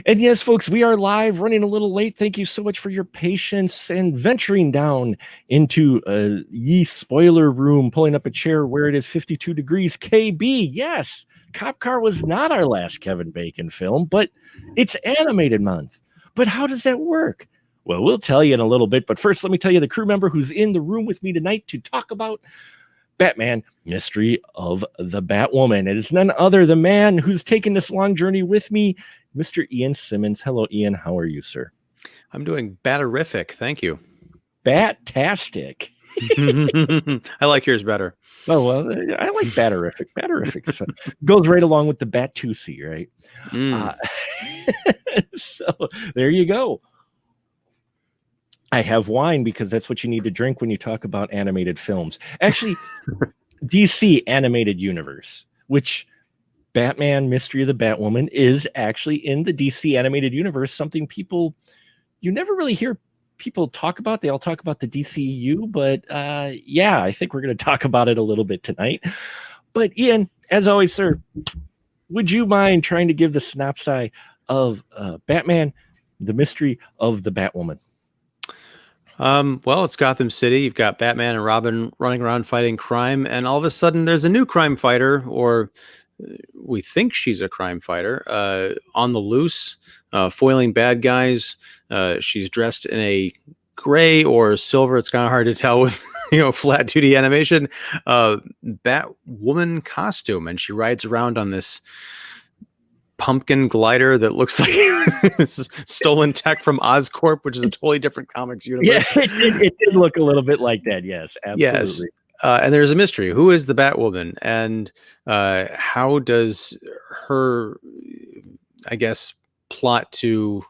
And yes, folks, we are live, running a little late. Thank you so much for your patience and venturing down into ye spoiler room, pulling up a chair where it is 52 degrees KB. Yes, Cop Car was not our last Kevin Bacon film, but it's animated month. But how does that work? Well, we'll tell you in a little bit. But first, let me tell you the crew member who's in the room with me tonight to talk about Batman, Mystery of the Batwoman. It is none other the man who's taken this long journey with me, Mr. Ian Simmons. Hello, Ian. How are you, sir? I'm doing batterific. Thank you. Batastic. I like yours better. Oh, well, I like batterific. Batterific goes right along with the Batusi, right? So there you go. I have wine because that's what you need to drink when you talk about animated films. Actually, DC Animated Universe, which Batman Mystery of the Batwoman is actually in the DC Animated Universe, something you never really hear people talk about. They all talk about the DCU, but yeah, I think we're going to talk about it a little bit tonight. But Ian, as always, sir, would you mind trying to give the synopsis of Batman, the Mystery of the Batwoman? Well, it's Gotham City. You've got Batman and Robin running around fighting crime, and all of a sudden there's a new crime fighter, or we think she's a crime fighter, on the loose, foiling bad guys. She's dressed in a gray or silver, it's kind of hard to tell with flat 2D animation, Batwoman costume, and she rides around on this pumpkin glider that looks like it's stolen tech from Oscorp, which is a totally different comics universe. Yeah, it did look a little bit like that. Yes, absolutely. Yes. And there's a mystery. Who is the Batwoman, and how does her, I guess, plot to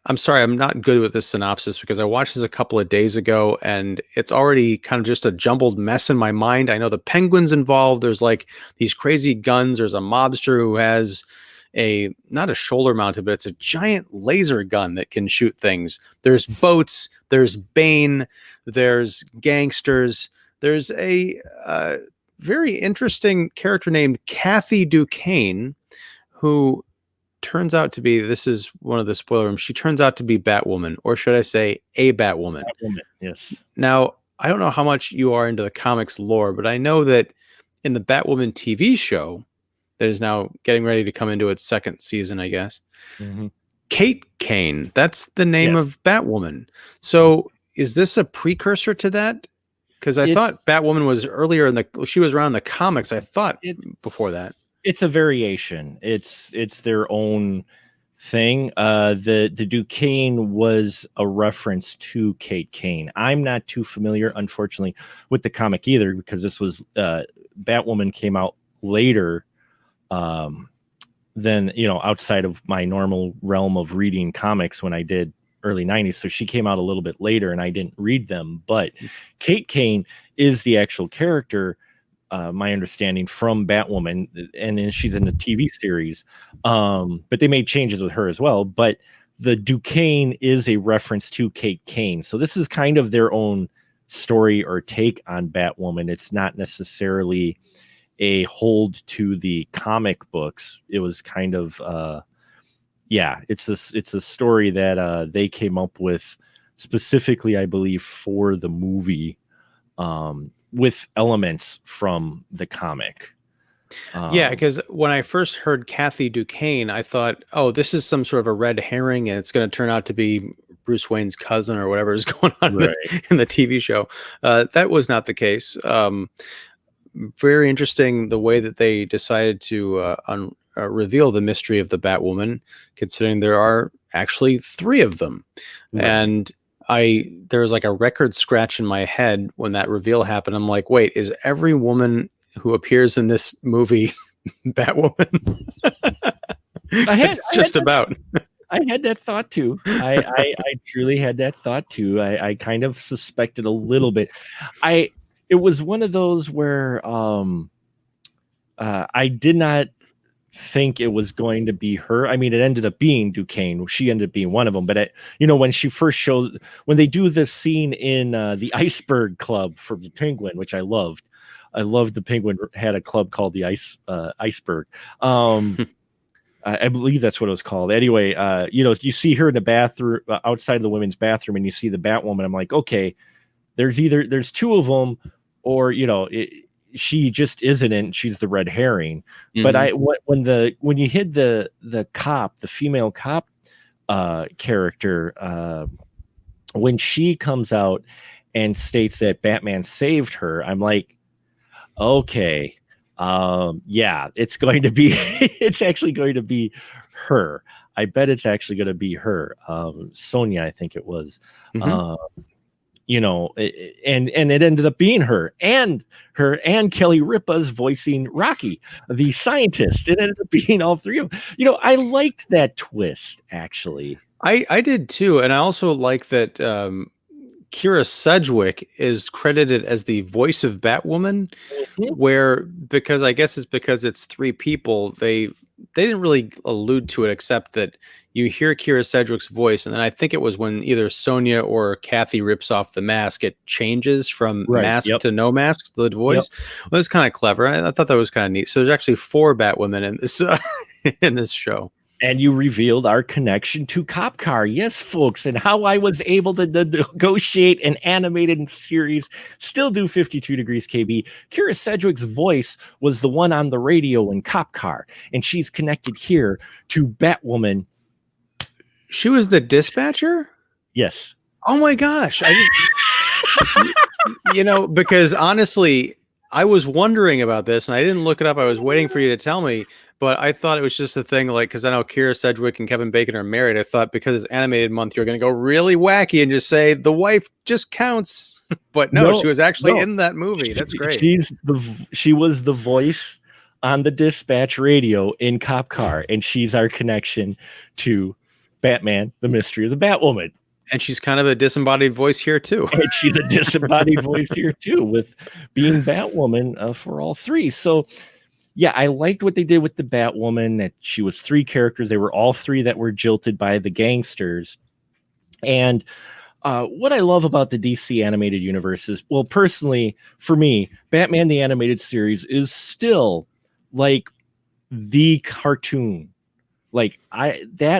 I'm sorry, I'm not good with this synopsis because I watched this a couple of days ago and it's already kind of just a jumbled mess in my mind. I know the Penguin's involved. There's like these crazy guns. There's a mobster who has not a shoulder mounted, but it's a giant laser gun that can shoot things. There's boats. There's Bane. There's gangsters. There's a very interesting character named Kathy Duquesne, who turns out to be, this is one of the spoiler rooms, she turns out to be Batwoman, or should I say a Batwoman. Yes. Now, I don't know how much you are into the comics lore, but I know that in the Batwoman TV show that is now getting ready to come into its second season, I guess, Kate Kane, that's the name of Batwoman. So is this a precursor to that? Because I thought Batwoman was earlier she was around the comics, I thought, before that. It's a variation. It's their own thing. The Duquesne was a reference to Kate Kane. I'm not too familiar, unfortunately, with the comic either, because this was Batwoman came out later than outside of my normal realm of reading comics when I did early 90s. So she came out a little bit later and I didn't read them. But Kate Kane is the actual character, my understanding, from Batwoman, and then she's in the TV series. But they made changes with her as well. But the Duquesne is a reference to Kate Kane. So this is kind of their own story or take on Batwoman. It's not necessarily a hold to the comic books. It was kind of it's a story that they came up with specifically, I believe, for the movie, with elements from the comic. Because when I first heard Kathy Duquesne, I thought, oh, this is some sort of a red herring and it's going to turn out to be Bruce Wayne's cousin or whatever is going on in the TV show. That was not the case. Very interesting the way that they decided to reveal the mystery of the Batwoman, considering there are actually 3 of them. And there was like a record scratch in my head when that reveal happened. I'm like, wait, is every woman who appears in this movie Batwoman? I had that thought too. I truly had that thought too. I kind of suspected a little bit. It was one of those where I did not think it was going to be her. I mean, it ended up being Duquesne. She ended up being one of them. But when she first shows, when they do this scene in the Iceberg Club for the Penguin, which I loved. I loved the Penguin had a club called the Iceberg. I believe that's what it was called. Anyway, you see her in the bathroom, outside the women's bathroom, and you see the Batwoman. I'm like, okay, there's two of them, or she just isn't in. She's the red herring. But when you hit the cop, the female cop character, when she comes out and states that Batman saved her, I'm like, okay, yeah, it's going to be it's actually going to be her. I bet it's actually going to be her, Sonia, I think it was. And it ended up being her and Kelly Ripa's voicing Rocky, the scientist. It ended up being all three of them. I liked that twist, actually. I did too, and I also like that Kira Sedgwick is credited as the voice of Batwoman, because I guess it's because it's three people. They didn't really allude to it, except that you hear Kira Sedgwick's voice, and then I think it was when either Sonia or Kathy rips off the mask, it changes from mask to no mask, the voice. Well, it's kind of clever. I thought that was kind of neat. So there's actually 4 Batwomen in this in this show. And you revealed our connection to Cop Car. Yes, folks, and how I was able to negotiate an animated series, still do 52 Degrees KB. Kira Sedgwick's voice was the one on the radio in Cop Car, and she's connected here to Batwoman. She was the dispatcher? Yes. Oh my gosh. Because honestly, I was wondering about this, and I didn't look it up. I was waiting for you to tell me, but I thought it was just a thing, like, because I know Kira Sedgwick and Kevin Bacon are married. I thought because it's animated month, you're going to go really wacky and just say the wife just counts. But no, she was actually in that movie. That's great. She was the voice on the dispatch radio in Cop Car, and she's our connection to Batman, the Mystery of the Batwoman. And she's kind of a disembodied voice here, too. And she's a disembodied voice here, too, with being Batwoman for all 3. So, yeah, I liked what they did with the Batwoman, that she was 3 characters. They were all 3 that were jilted by the gangsters. And what I love about the DC animated universe is, well, personally, for me, Batman the Animated Series is still like the cartoon. Like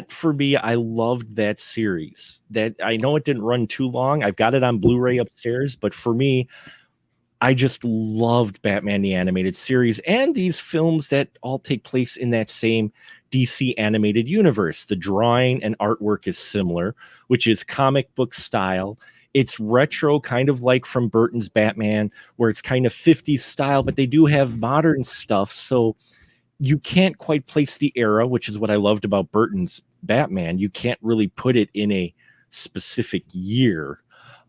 for me, I loved that series. That I know it didn't run too long. I've got it on Blu-ray upstairs, but for me, I just loved Batman the Animated Series and these films that all take place in that same DC animated universe. The drawing and artwork is similar, which is comic book style. It's retro, kind of like from Burton's Batman, where it's kind of 50s style, but they do have modern stuff. So you can't quite place the era, which is what I loved about Burton's Batman. You can't really put it in a specific year.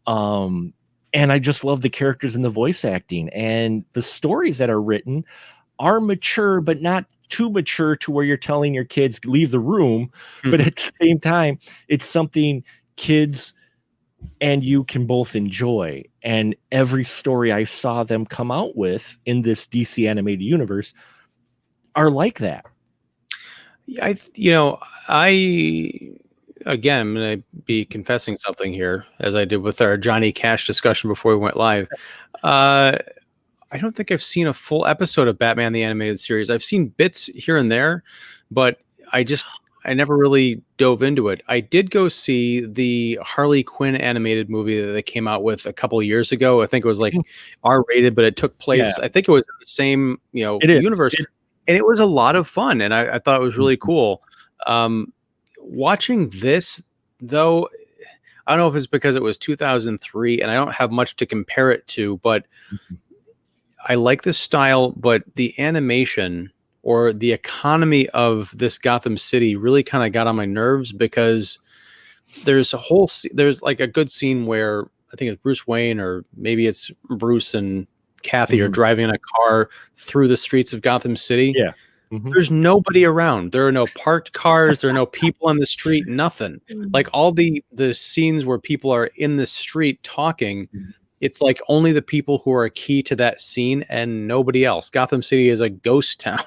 And I just love the characters and the voice acting, and the stories that are written are mature, but not too mature to where you're telling your kids leave the room. But at the same time, it's something kids and you can both enjoy. And every story I saw them come out with in this DC animated universe are like that. Again, I'm going to be confessing something here, as I did with our Johnny Cash discussion before we went live. I don't think I've seen a full episode of Batman the Animated Series. I've seen bits here and there, but I never really dove into it. I did go see the Harley Quinn animated movie that they came out with a couple of years ago. I think it was like R-rated, but it took place, I think it was in the same universe. And it was a lot of fun, and I thought it was really cool. Watching this, though, I don't know if it's because it was 2003 and I don't have much to compare it to, but I like this style, but the animation or the economy of this Gotham City really kind of got on my nerves, because there's like a good scene where I think it's Bruce Wayne, or maybe it's Bruce and Kathy are driving in a car through the streets of Gotham City. Yeah. There's nobody around. There are no parked cars. There are no people on the street. Nothing. Like all the scenes where people are in the street talking, it's like only the people who are key to that scene and nobody else. Gotham City is a ghost town.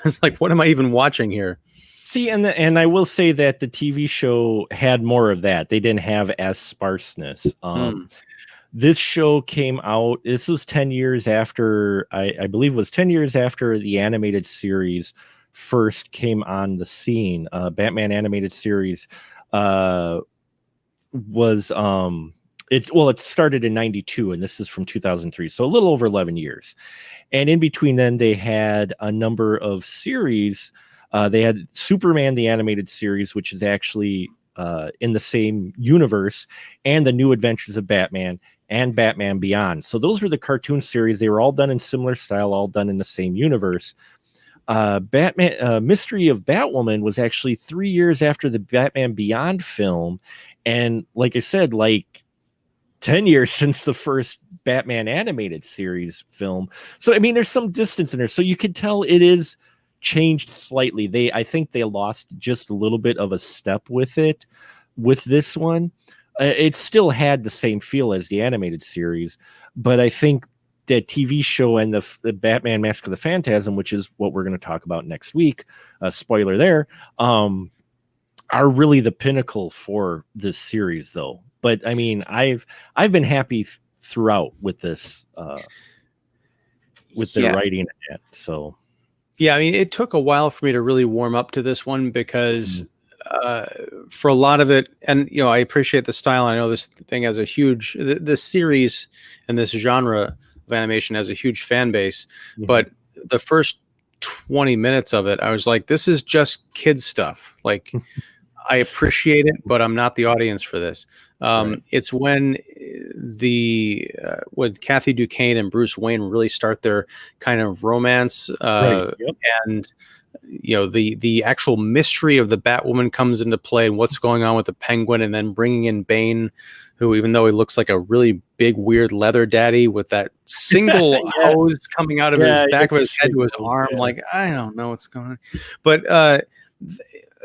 It's like, what am I even watching here? See, and I will say that the TV show had more of that. They didn't have as sparseness. This show came out, this was 10 years after, I believe it was 10 years after the animated series first came on the scene. Batman animated series was it started in 92, and this is from 2003, so a little over 11 years. And in between then, they had a number of series. They had Superman the animated series, which is actually in the same universe, and the New Adventures of Batman and Batman Beyond. So those were the cartoon series. They were all done in similar style, all done in the same universe. Batman Mystery of Batwoman was actually 3 years after the Batman Beyond film, and like I said, like 10 years since the first Batman animated series film. So I mean, there's some distance in there, so you could tell it is changed slightly. I think they lost just a little bit of a step with it with this one. It still had the same feel as the animated series, but I think the TV show and the Batman Mask of the Phantasm, which is what we're going to talk about next week, spoiler there, are really the pinnacle for this series, though. But I mean, I've been happy throughout with this, with the writing and that. So, yeah, I mean, it took a while for me to really warm up to this one because for a lot of it, and you know, I appreciate the style. I know this thing has a huge, this series and this genre of animation has a huge fan base, but the first 20 minutes of it, I was like, this is just kids stuff. Like, I appreciate it, but I'm not the audience for this. It's when when Kathy Duquesne and Bruce Wayne really start their kind of romance, and you know, the actual mystery of the Batwoman comes into play, and what's going on with the Penguin, and then bringing in Bane, who, even though he looks like a really big, weird leather daddy with that single hose coming out of his back of his head to his arm, like, I don't know what's going on. But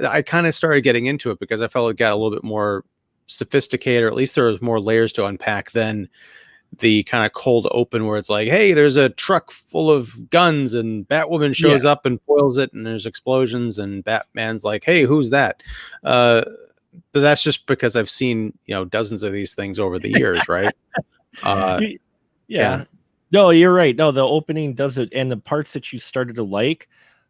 I kind of started getting into it because I felt it got a little bit more sophisticated, or at least there was more layers to unpack than the kind of cold open where it's like, hey, there's a truck full of guns and Batwoman shows up and foils it and there's explosions and Batman's like, hey, who's that? But that's just because I've seen, you know, dozens of these things over the years, right? No, you're right. No, the opening does it, and the parts that you started to like,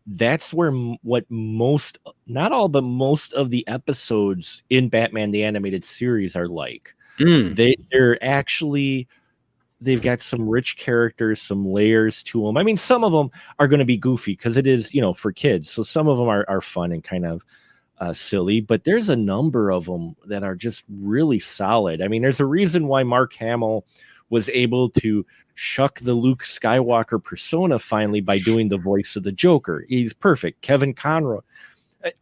that's where not all, but most of the episodes in Batman the Animated Series are like. They're actually, they've got some rich characters, some layers to them. I mean, some of them are going to be goofy because it is, you know, for kids. So some of them are fun and kind of silly, but there's a number of them that are just really solid. I mean, there's a reason why Mark Hamill was able to shuck the Luke Skywalker persona finally by doing the voice of the Joker. He's perfect. Kevin Conroy.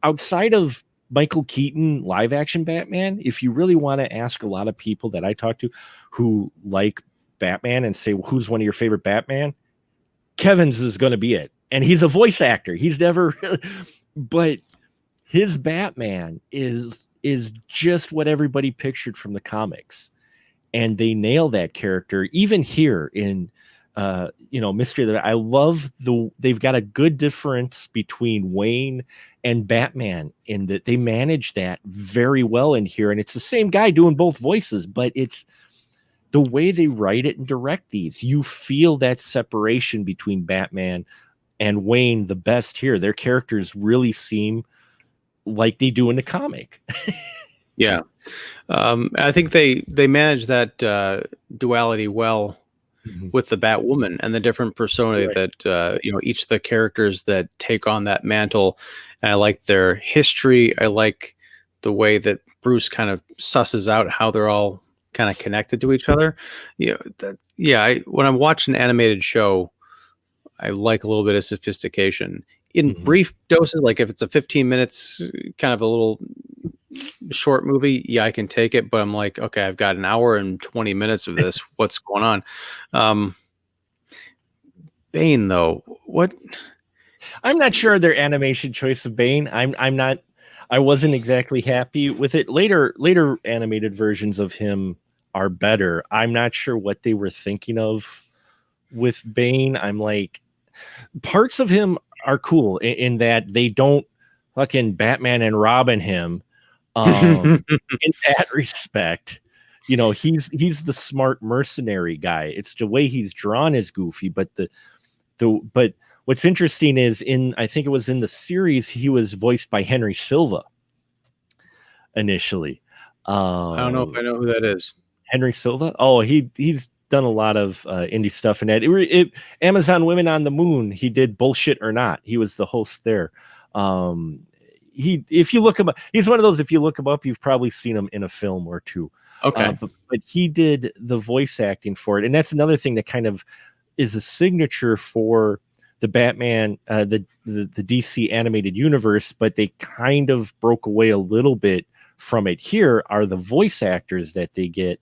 Outside of Michael Keaton live action Batman, if you really want to ask a lot of people that I talk to who like Batman and say, well, who's one of your favorite Batman? Kevin's is going to be it. And he's a voice actor. He's never, but his Batman is just what everybody pictured from the comics. And they nail that character even here in Mystery of the, I love they've got a good difference between Wayne and Batman in that they manage that very well in here. And it's the same guy doing both voices, but it's the way they write it and direct these. You feel that separation between Batman and Wayne the best here. Their characters really seem like they do in the comic. Yeah. I think they manage that duality well with the Batwoman and the different persona that each of the characters that take on that mantle. And I like their history. I like the way that Bruce kind of susses out how they're all kind of connected to each other. When I'm watching an animated show, I like a little bit of sophistication in brief doses. Like if it's a 15 minutes, kind of a little short movie, I can take it, but I'm like, okay, I've got an hour and 20 minutes of this. What's going on? Bane, though, what? I'm not sure their animation choice of Bane. I wasn't exactly happy with it. Later animated versions of him are better. I'm not sure what they were thinking of with Bane. I'm like, parts of him are cool in that they don't fucking Batman and Robin him. In that respect, he's the smart mercenary guy. It's the way he's drawn is goofy, but but what's interesting is I think it was in the series, he was voiced by Henry Silva initially. I don't know if I know who that is. Henry Silva. Oh, he's done a lot of indie stuff in that. Amazon Women on the Moon. He did Bullshit or Not. He was the host there. If you look him up, he's one of those. If you look him up, you've probably seen him in a film or two. Okay, but he did the voice acting for it, and that's another thing that kind of is a signature for the Batman, the DC animated universe. But they kind of broke away a little bit from it. Here are the voice actors that they get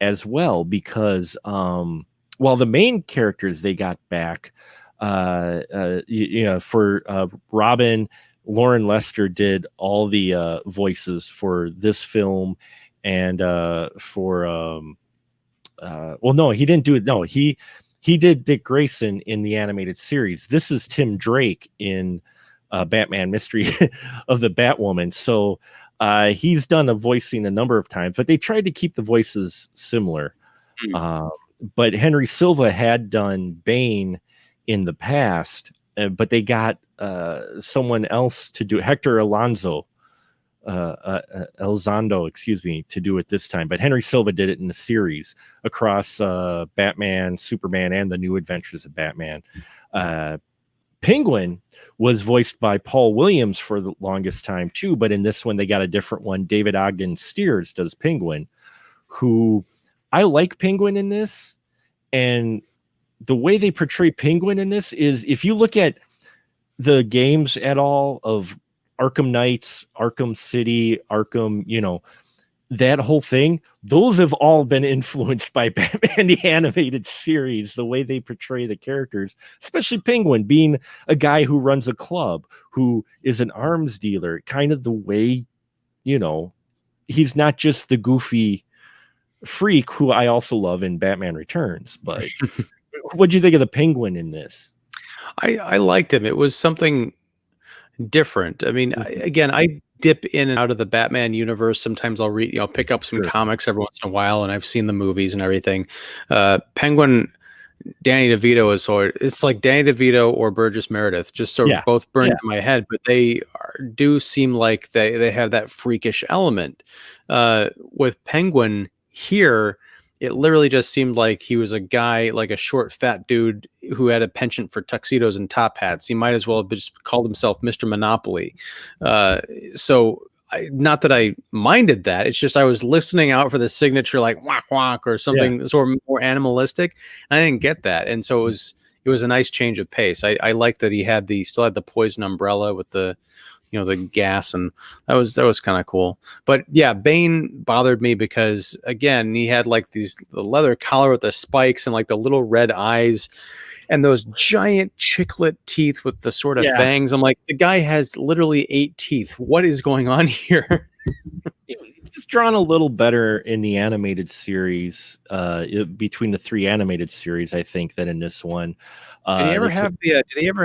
as well, because while the main characters they got back, for Robin, Lauren Lester did all the voices for this film, and for well, no, he didn't do it. No, he did Dick Grayson in the animated series. This is Tim Drake in Batman Mystery of the Batwoman. So he's done a voicing a number of times, but they tried to keep the voices similar. But Henry Silva had done Bane in the past, but they got someone else to do Hector Elizondo, excuse me, to do it this time. But Henry Silva did it in the series across Batman, Superman, and the New Adventures of Batman. Penguin was voiced by Paul Williams for the longest time too, but in this one they got a different one. David Ogden Stiers does Penguin, who I like Penguin in this, and the way they portray Penguin in this is, if you look at the games at all of Arkham Knights, Arkham City, Arkham, that whole thing, those have all been influenced by Batman the animated series, the way they portray the characters, especially Penguin being a guy who runs a club, who is an arms dealer, kind of the way, he's not just the goofy freak who I also love in Batman Returns. But what'd you think of the Penguin in this? I liked him. It was something different. I mean, I dip in and out of the Batman universe. Sometimes I'll read, pick up some comics every once in a while, and I've seen the movies and everything. Penguin, Danny DeVito it's like Danny DeVito or Burgess Meredith, just sort of both burned in my head, but they do seem like they have that freakish element. With Penguin here, it literally just seemed like he was a guy, like a short, fat dude who had a penchant for tuxedos and top hats. He might as well have just called himself Mr. Monopoly. Not that I minded that. It's just I was listening out for the signature, like whack whack or something sort of more animalistic. And I didn't get that, and so it was a nice change of pace. I liked that he still had the poison umbrella with the the gas, and that was kind of cool. But yeah, Bane bothered me because, again, he had like the leather collar with the spikes and like the little red eyes and those giant chiclet teeth with the sort of fangs. I'm like, the guy has literally 8 teeth. What is going on here? It's drawn a little better in the animated series, between the 3 animated series, I think, than in this one. Did he ever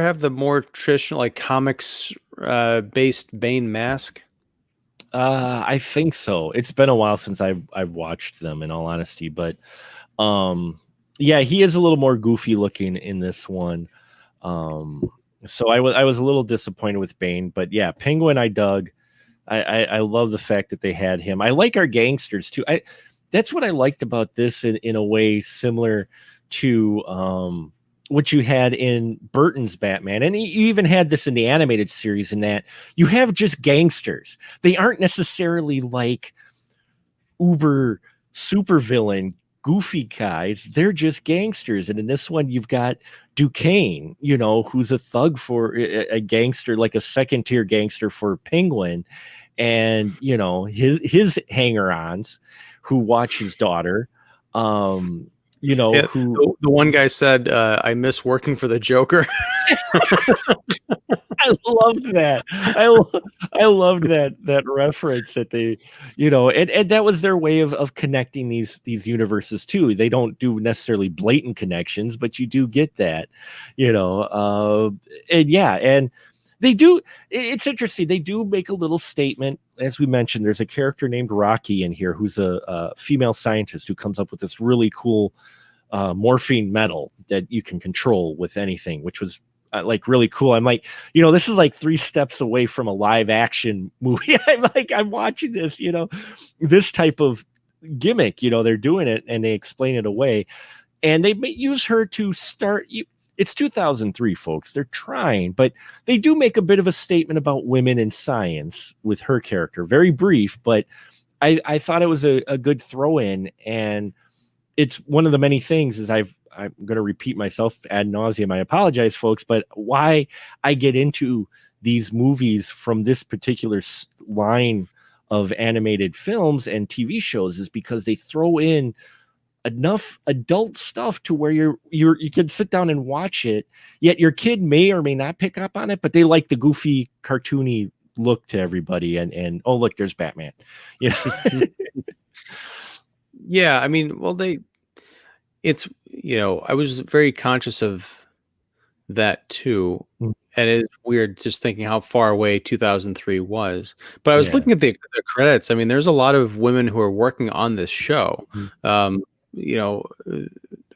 have the more traditional, like, comics based Bane mask? I think so. It's been a while since I've watched them, in all honesty, but he is a little more goofy looking in this one. So I was a little disappointed with Bane, but yeah, Penguin I dug. I love the fact that they had him. I like our gangsters too. That's what I liked about this, in a way similar to what you had in Burton's Batman. And you even had this in the animated series, in that you have just gangsters. They aren't necessarily like uber supervillain goofy guys. They're just gangsters. And in this one, you've got Duquesne, who's a thug for a gangster, like a second tier gangster for Penguin. And, his hanger-ons who watch his daughter, who the one guy said, I miss working for the Joker. I loved that. I loved that reference that they, and that was their way of connecting these universes too. They don't do necessarily blatant connections, but you do get that, and they do. It's interesting. They do make a little statement. As we mentioned, there's a character named Rocky in here who's a female scientist who comes up with this really cool morphine metal that you can control with anything, which was like really cool. I'm like, you know, this is like 3 steps away from a live action movie. I'm like, I'm watching this, you know, this type of gimmick, you know, they're doing it and they explain it away, and they use her to start. It's 2003, folks. They're trying, but they do make a bit of a statement about women in science with her character. Very brief, but I thought it was a good throw in, and it's one of the many things is I'm going to repeat myself ad nauseum. I apologize, folks, but why I get into these movies from this particular line of animated films and TV shows is because they throw in enough adult stuff to where you can sit down and watch it, yet your kid may or may not pick up on it, but they like the goofy cartoony look to everybody, and oh look, there's Batman, you know. Yeah, I mean, well, it's, you know, I was very conscious of that too. And it's weird just thinking how far away 2003 was. But I was Yeah. looking at the credits. I mean, there's a lot of women who are working on this show. You know,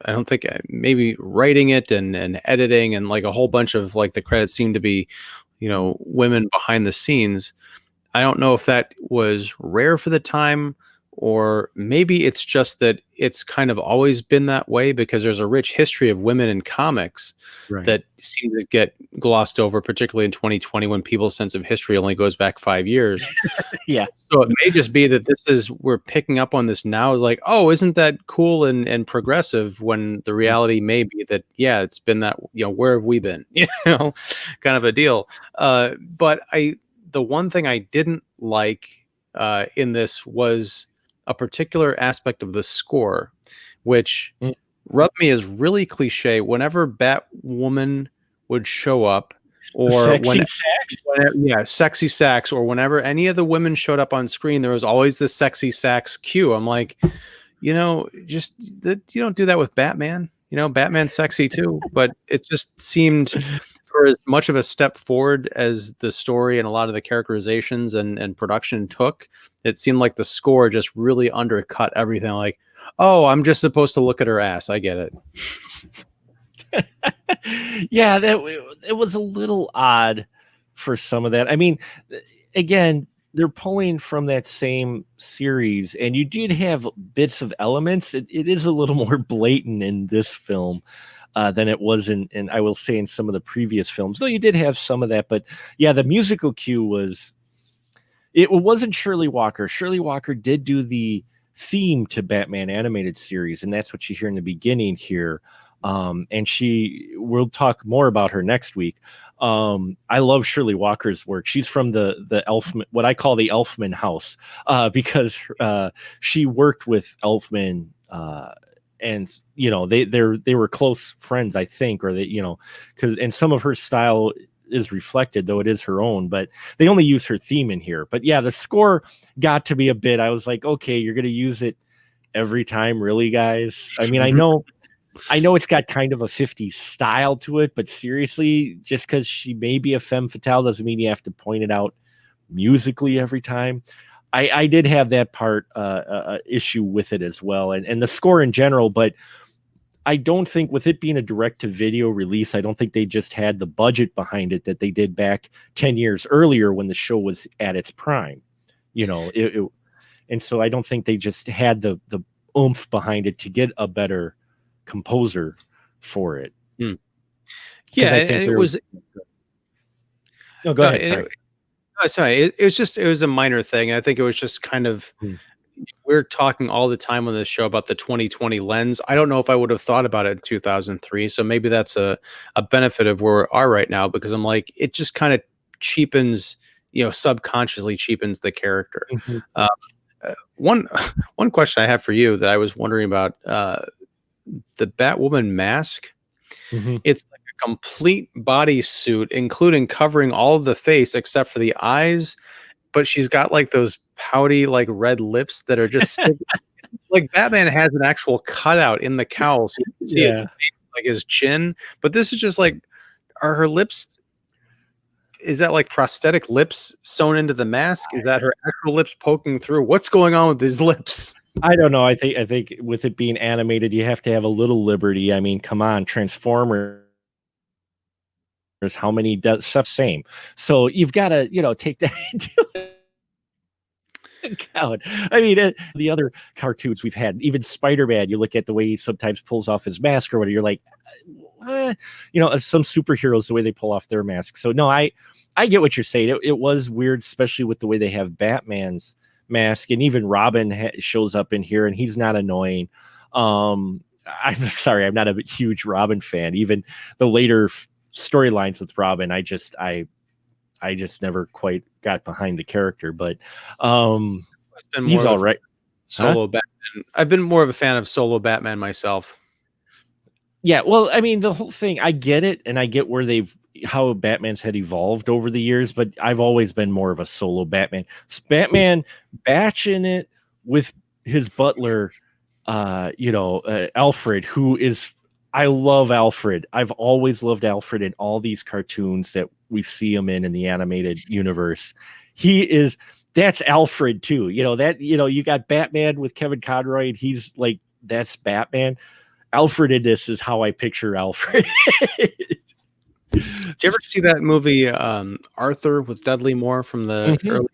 I don't think maybe writing it and editing and like a whole bunch of like the credits seem to be, you know, women behind the scenes. I don't know if that was rare for the time, or maybe it's just that it's kind of always been that way because there's a rich history of women in comics that seem to get glossed over, particularly in 2020 when people's sense of history only goes back 5 years. Yeah. So it may just be that we're picking up on this now is like, oh, isn't that cool and progressive, when the reality may be that, yeah, it's been that, you know, where have we been, you know, kind of a deal. But the one thing I didn't like in this was a particular aspect of the score, which rubbed me as really cliche. Whenever Batwoman would show up, or sexy sax, sexy sax, or whenever any of the women showed up on screen, there was always this sexy sax cue. I'm like, you know, just you don't do that with Batman. You know, Batman's sexy too, but it just seemed, for as much of a step forward as the story and a lot of the characterizations and production took, it seemed like the score just really undercut everything. Like, oh, I'm just supposed to look at her ass. I get it. Yeah, it was a little odd for some of that. I mean, again, they're pulling from that same series, and you did have bits of elements. It is a little more blatant in this film than it was in I will say in some of the previous films, though you did have some of that. But yeah, the musical cue it wasn't Shirley Walker. Shirley Walker did do the theme to Batman animated series, and that's what you hear in the beginning here. And we'll talk more about her next week. I love Shirley Walker's work. She's from the Elfman, what I call the Elfman house, because she worked with Elfman, and you know they were close friends, I think, or and some of her style is reflected, though it is her own, but they only use her theme in here. But yeah, the score got to be a bit, I was like, okay, you're gonna use it every time, really, guys? I mean, I know it's got kind of a 50s style to it, but seriously, just because she may be a femme fatale doesn't mean you have to point it out musically every time. I did have that part issue with it as well, and the score in general, but I don't think, with it being a direct-to-video release, I don't think they just had the budget behind it that they did back 10 years earlier when the show was at its prime. You know, and so I don't think they just had the oomph behind it to get a better composer for it. Yeah, I think it was. No, go ahead. Sorry. It was a minor thing. I think it was just kind of. We're talking all the time on this show about the 2020 lens. I don't know if I would have thought about it in 2003. So maybe that's a benefit of where we are right now, because I'm like, it just kind of cheapens, you know, subconsciously cheapens the character. One question I have for you that I was wondering about, the Batwoman mask. It's like a complete bodysuit, including covering all of the face except for the eyes, but she's got like those pouty, like red lips that are just like Batman has an actual cutout in the cowl, so you can see it, like his chin. But this is just like, are her lips? Is that like prosthetic lips sewn into the mask? Is that her actual lips poking through? What's going on with his lips? I don't know. I think with it being animated, you have to have a little liberty. I mean, come on, Transformer how many does stuff same. So you've got to, take that into account. I mean, the other cartoons we've had, even Spider-Man, you look at the way he sometimes pulls off his mask or whatever, you're like, some superheroes, the way they pull off their masks. So no, I get what you're saying. It was weird, especially with the way they have Batman's mask, and even Robin shows up in here and he's not annoying. I'm sorry, I'm not a huge Robin fan. Even the later storylines with Robin, I just never quite got behind the character, but he's all right. Solo Batman. I've been more of a fan of solo Batman myself. Yeah, well, I mean, the whole thing, I get it, and I get how Batman's had evolved over the years, but I've always been more of a solo Batman. Batman batching it with his butler, Alfred, who is, I love Alfred. I've always loved Alfred in all these cartoons that we see him in the animated universe. That's Alfred too. You got Batman with Kevin Conroy, and he's like, that's Batman. Alfred in this is how I picture Alfred. Did you ever see that movie Arthur with Dudley Moore from the early 80s?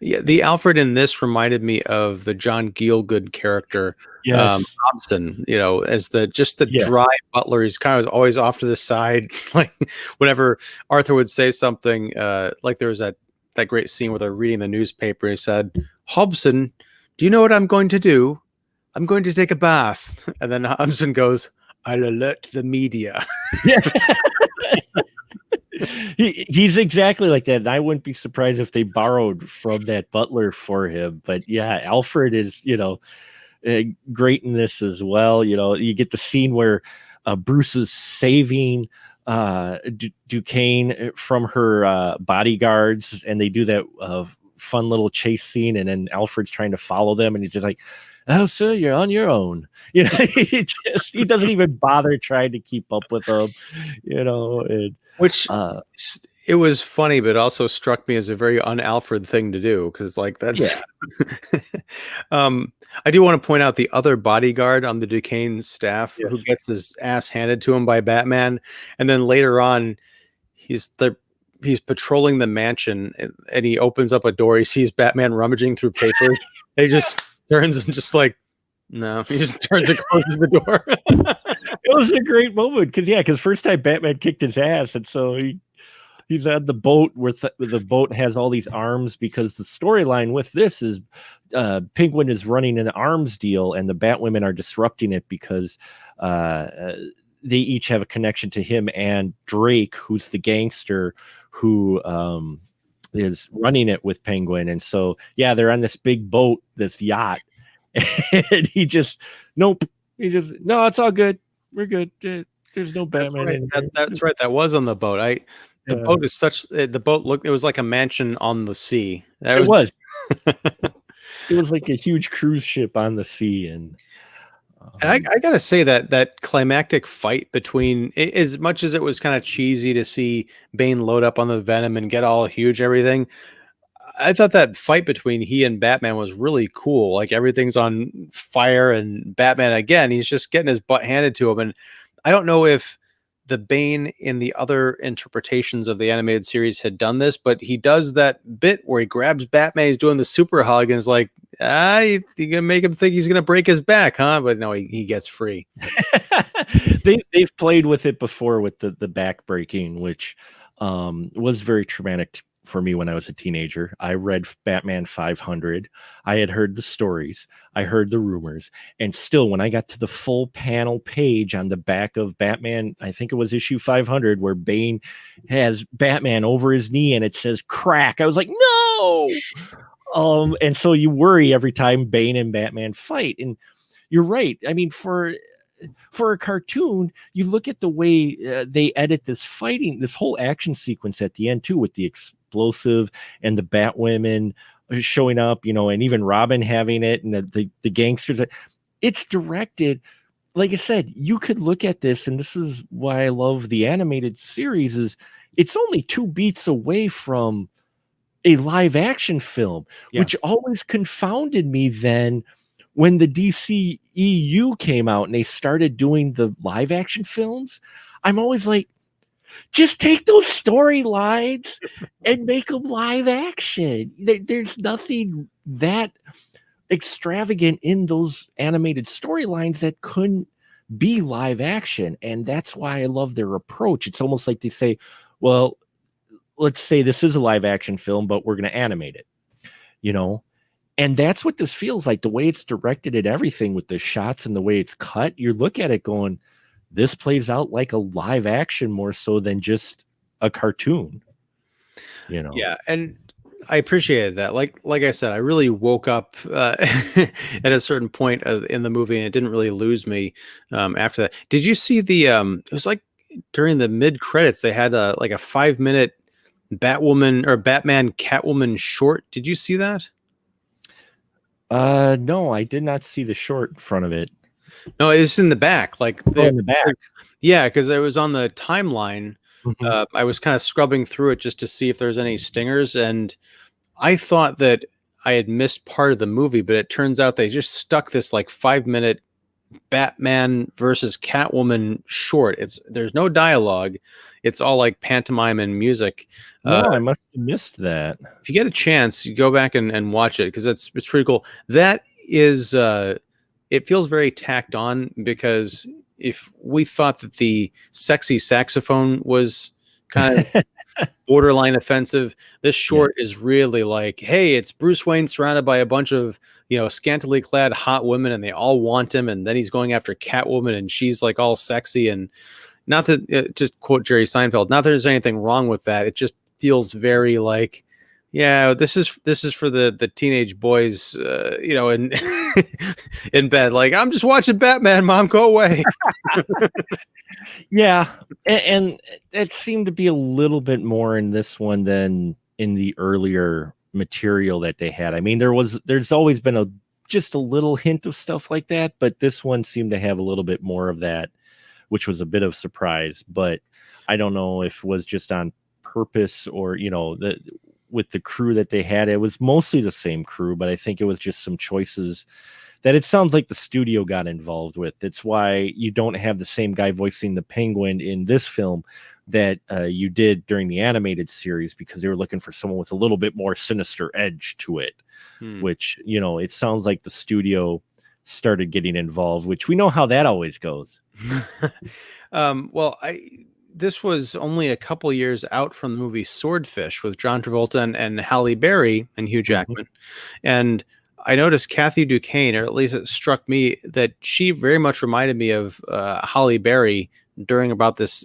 Yeah, the Alfred in this reminded me of the John Gielgud character, Hobson. As the dry butler. He's kind of always off to the side. Like whenever Arthur would say something, like there was that great scene where they're reading the newspaper. He said, "Hobson, do you know what I'm going to do? I'm going to take a bath." And then Hobson goes, "I'll alert the media." Yeah. He's exactly like that. And I wouldn't be surprised if they borrowed from that butler for him. But yeah, Alfred is, great in this as well. You get the scene where Bruce is saving Duquesne from her bodyguards, and they do that fun little chase scene, and then Alfred's trying to follow them, and he's just like, "Oh, sir, you're on your own." He doesn't even bother trying to keep up with them, and which it was funny, but also struck me as a very un-Alfred thing to do, because like that's I do want to point out the other bodyguard on the Duquesne staff who gets his ass handed to him by Batman, and then later on he's patrolling the mansion, and he opens up a door. He sees Batman rummaging through papers. He just turns and just like, no, he just turns and closes the door. It was a great moment because first time Batman kicked his ass, and so he's on the boat where the boat has all these arms, because the storyline with this is Penguin is running an arms deal, and the Batwomen are disrupting it because they each have a connection to him and Drake, who's the gangster who is running it with Penguin. And so they're on this big boat, this yacht, and no, it's all good, we're good, there's no Batman. That's right, that was on the boat. The boat is the boat looked, it was like a mansion on the sea. It was like a huge cruise ship on the sea. And I gotta say that climactic fight between, as much as it was kind of cheesy to see Bane load up on the Venom and get all huge, everything, I thought that fight between he and Batman was really cool. Like everything's on fire, and Batman, again, he's just getting his butt handed to him. And I don't know if the Bane in the other interpretations of the animated series had done this, but he does that bit where he grabs Batman, he's doing the super hug, and is like, you're gonna make him think he's gonna break his back, huh? But no, he gets free. They've played with it before with the back breaking, which was very traumatic for me when I was a teenager. I read Batman 500. I had heard the stories. I heard the rumors. And still, when I got to the full panel page on the back of Batman, I think it was issue 500, where Bane has Batman over his knee and it says crack, I was like, no! And so you worry every time Bane and Batman fight. And you're right. I mean, for a cartoon, you look at the way they edit this whole action sequence at the end too, with the explosive and the Batwomen showing up, and even Robin having it, and the gangsters. It's directed, like I said, you could look at this, and this is why I love the animated series, is it's only 2 beats away from a live action film, which always confounded me then when the DCEU came out and they started doing the live action films. I'm always like, Just take those storylines and make them live action. There's nothing that extravagant in those animated storylines that couldn't be live action. And that's why I love their approach. It's almost like they say, well, let's say this is a live action film, but we're going to animate it, you know? And that's what this feels like, the way it's directed and everything with the shots and the way it's cut. You look at it going, this plays out like a live action more so than just a cartoon, you know? Yeah. And I appreciated that. Like I said, I really woke up at a certain point in the movie, and it didn't really lose me after that. Did you see the? It was like during the mid credits, they had like a 5-minute Batwoman or Batman Catwoman short. Did you see that? No, I did not see the short in front of it. No, it's in the back. Like In the back. Yeah, because it was on the timeline. Mhm. I was kind of scrubbing through it just to see if there's any stingers, and I thought that I had missed part of the movie, but it turns out they just stuck this like 5-minute Batman versus Catwoman short. There's no dialogue. It's all like pantomime and music. No, I must have missed that. If you get a chance, you go back and watch it because it's pretty cool. That is, it feels very tacked on because if we thought that the sexy saxophone was kind of borderline offensive, this short is really like, hey, it's Bruce Wayne surrounded by a bunch of, scantily clad hot women, and they all want him, and then he's going after Catwoman, and she's like all sexy. And not that, to quote Jerry Seinfeld, not that there's anything wrong with that. It just feels very like, yeah, this is for the teenage boys, in in bed. Like, I'm just watching Batman, Mom, go away. Yeah, and it seemed to be a little bit more in this one than in the earlier material that they had. I mean, there's always been just a little hint of stuff like that, but this one seemed to have a little bit more of that, which was a bit of surprise. But I don't know if it was just on purpose or with the crew that they had. It was mostly the same crew, but I think it was just some choices that it sounds like the studio got involved with. It's why you don't have the same guy voicing the Penguin in this film that you did during the animated series, because they were looking for someone with a little bit more sinister edge to it, which, it sounds like the studio started getting involved, which we know how that always goes. Well, this was only a couple years out from the movie Swordfish with John Travolta and Halle Berry and Hugh Jackman. And I noticed Kathy Duquesne, or at least it struck me that she very much reminded me of Halle Berry during about this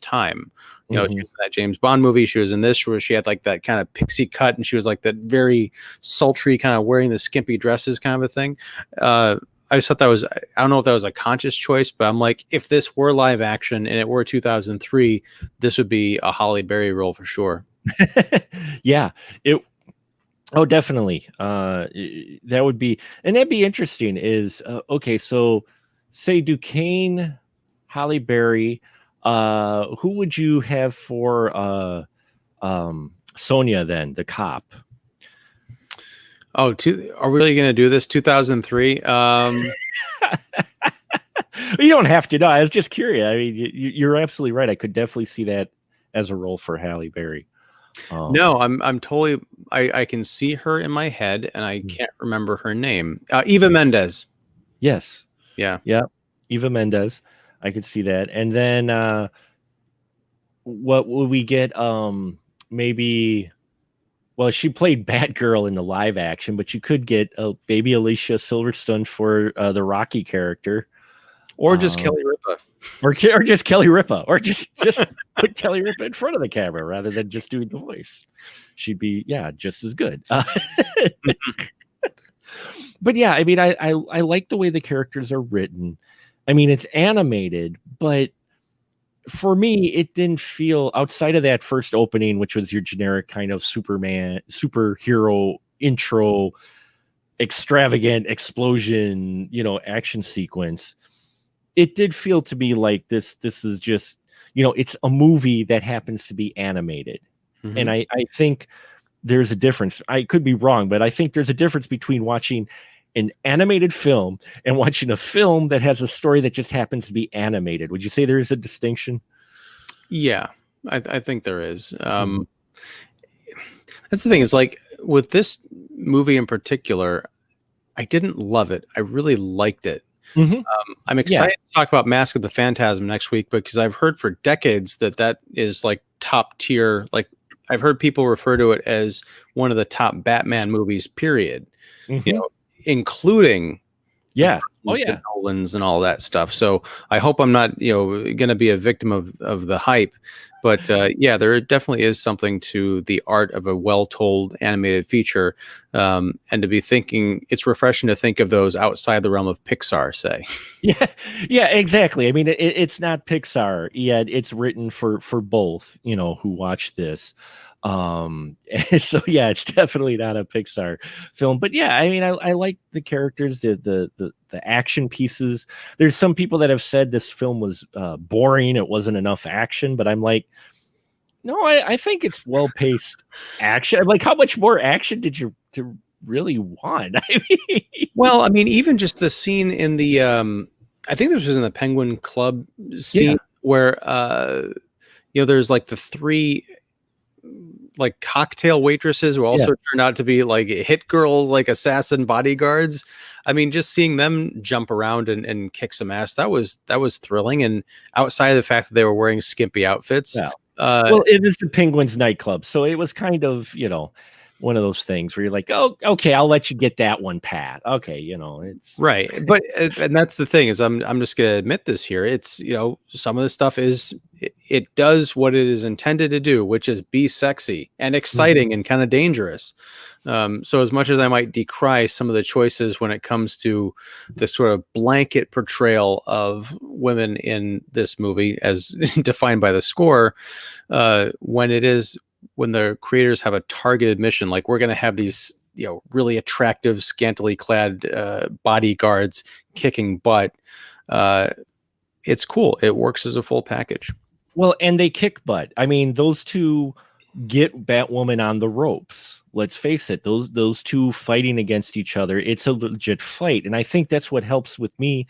time. She was in that James Bond movie. She was in this where she had like that kind of pixie cut, and she was like that very sultry kind of wearing the skimpy dresses kind of a thing. I just thought that was, I don't know if that was a conscious choice, but I'm like, if this were live action and it were 2003, this would be a Halle Berry role for sure. Yeah, oh, definitely. That would be, and that'd be interesting is, okay, so say Duquesne, Halle Berry, who would you have for Sonia then, the cop? Oh, are we really going to do this 2003? You don't have to. No, I was just curious. I mean, you're absolutely right. I could definitely see that as a role for Halle Berry. No, I'm totally. I can see her in my head, and I can't remember her name. Eva Mendes. Yes. Yeah. Eva Mendes. I could see that. And then what would we get? Maybe. Well, she played Batgirl in the live action, but you could get baby Alicia Silverstone for the Rocky character, or just Kelly Ripa, or just Kelly Ripa, or just put Kelly Ripa in front of the camera rather than just doing the voice. She'd be just as good. But yeah, I mean, I like the way the characters are written. I mean, it's animated, but for me, it didn't feel, outside of that first opening, which was your generic kind of superhero intro, extravagant explosion, action sequence. It did feel to me like this is just, it's a movie that happens to be animated. And I think there's a difference. I could be wrong, but I think there's a difference between watching an animated film and watching a film that has a story that just happens to be animated. Would you say there is a distinction? Yeah. I think there is. Mhm. That's the thing, is like with this movie in particular, I didn't love it. I really liked it. Mhm. I'm Yeah. excited to talk about Mask of the Phantasm next week because I've heard for decades that that is like top tier. Like I've heard people refer to it as one of the top Batman movies, period. You Mhm. know, including the Yeah. Oh, Burtons, the yeah. Nolans, and all that stuff. So I hope I'm not, going to be a victim of the hype. But yeah, there definitely is something to the art of a well-told animated feature, and to be thinking it's refreshing to think of those outside the realm of Pixar, say. Yeah, yeah, exactly. I mean, it's not Pixar yet. It's written for both, who watch this. So yeah, it's definitely not a Pixar film. But yeah, I mean, I like the characters, the action pieces. There's some people that have said this film was boring. It wasn't enough action, but I'm like, no, I think it's well paced action. Like, how much more action did you to really want? I mean, Well, I mean, even just the scene in the, I think this was in the Penguin Club yeah, scene where, there's like the three like cocktail waitresses who yeah. also turned out to be like hit girl, like assassin bodyguards. I mean, just seeing them jump around and kick some ass, that was thrilling. And outside of the fact that they were wearing skimpy outfits, Well, uh, well, it is the Penguins nightclub, so it was kind of, one of those things where you're like, "Oh, okay, I'll let you get that one, Pat." Okay, it's right. But and that's the thing, is I'm just gonna admit this here. It's, some of the stuff is, it does what it is intended to do, which is be sexy and Mhm. exciting and kind of dangerous. So as much as I might decry some of the choices when it comes to the sort of blanket portrayal of women in this movie as defined by the score, when the creators have a targeted mission, like we're going to have these, really attractive, scantily clad bodyguards kicking butt, uh, it's cool. It works as a full package. Well, and they kick butt. I mean, those 2 get Batwoman on the ropes. Let's face it, those 2 fighting against each other, it's a legit fight, and I think that's what helps with me.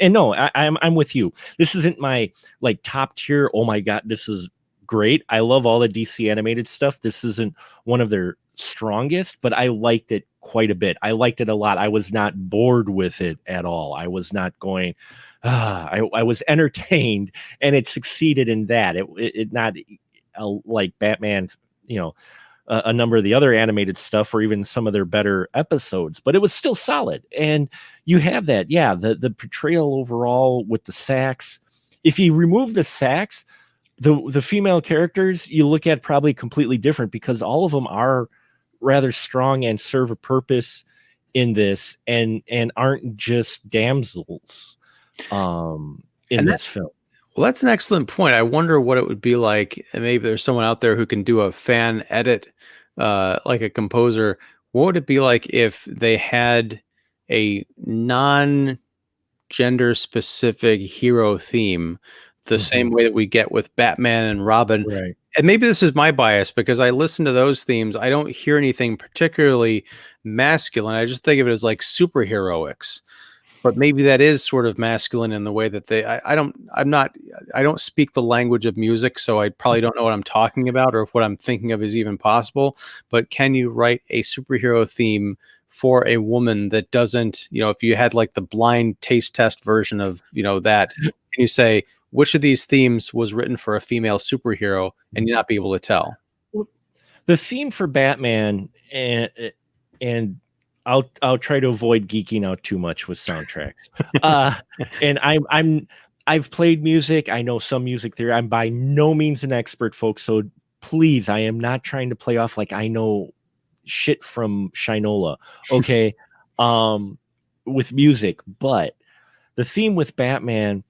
And no, I'm with you. This isn't my, like, top tier, "Oh my god, this is great." I love all the DC animated stuff. This isn't one of their strongest, but I liked it quite a bit. I liked it a lot. I was not bored with it at all. I was not going, I was entertained, and it succeeded in that. It not like Batman, you know, a number of the other animated stuff, or even some of their better episodes, but it was still solid. And you have that, yeah, the portrayal overall with the sax. If you remove the sax, the female characters you look at probably completely different, because all of them are rather strong and serve a purpose in this, and aren't just damsels in And this film. Well, that's an excellent point. I wonder what it would be like, and maybe there's someone out there who can do a fan edit, like a composer. What would it be like if they had a non-gender specific hero theme, the same Mhm. way that we get with Batman and Robin? Right. And maybe this is my bias because I listen to those themes. I don't hear anything particularly masculine. I just think of it as like superheroics, but maybe that is sort of masculine in the way that I don't speak the language of music, so I probably don't know what I'm talking about or if what I'm thinking of is even possible. But can you write a superhero theme for a woman that doesn't, if you had like the blind taste test version of, that, can you say which of these themes was written for a female superhero and you not be able to tell? Well, the theme for Batman, and I'll try to avoid geeking out too much with soundtracks. Uh, and I've played music. I know some music theory. I'm by no means an expert, folks. So please, I am not trying to play off like I know shit from Shinola. Okay. Um, with music, but the theme with Batman,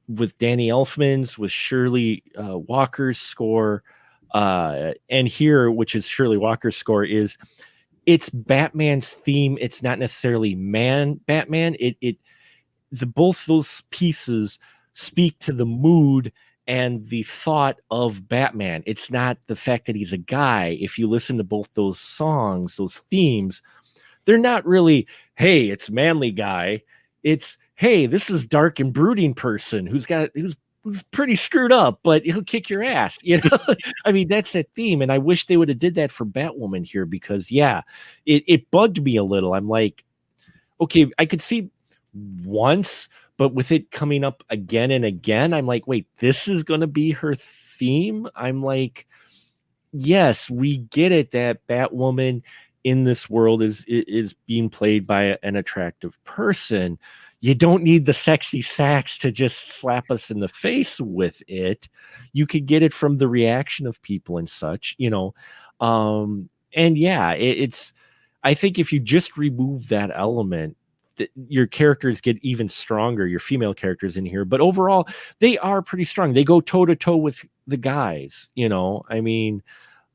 with Danny Elfman's, with Shirley Walker's score, and here, which is Shirley Walker's score, is it's Batman's theme. It's not necessarily Batman. The both those pieces speak to the mood and the thought of Batman. It's not the fact that he's a guy. If you listen to both those songs, those themes, they're not really, hey, it's manly guy. It's, hey, this is dark and brooding person who's pretty screwed up, but he'll kick your ass. You know, I mean, that's that theme. And I wish they would have did that for Batwoman here because, yeah, it bugged me a little. I'm like, okay, I could see once, but with it coming up again and again, I'm like, wait, this is going to be her theme. I'm like, yes, we get it that Batwoman in this world is being played by an attractive person. You don't need the sexy sax to just slap us in the face with it. You could get it from the reaction of people and such, you know. And yeah, it's I think if you just remove that element, your characters get even stronger, your female characters in here, but overall they are pretty strong. They go toe to toe with the guys, you know. I mean,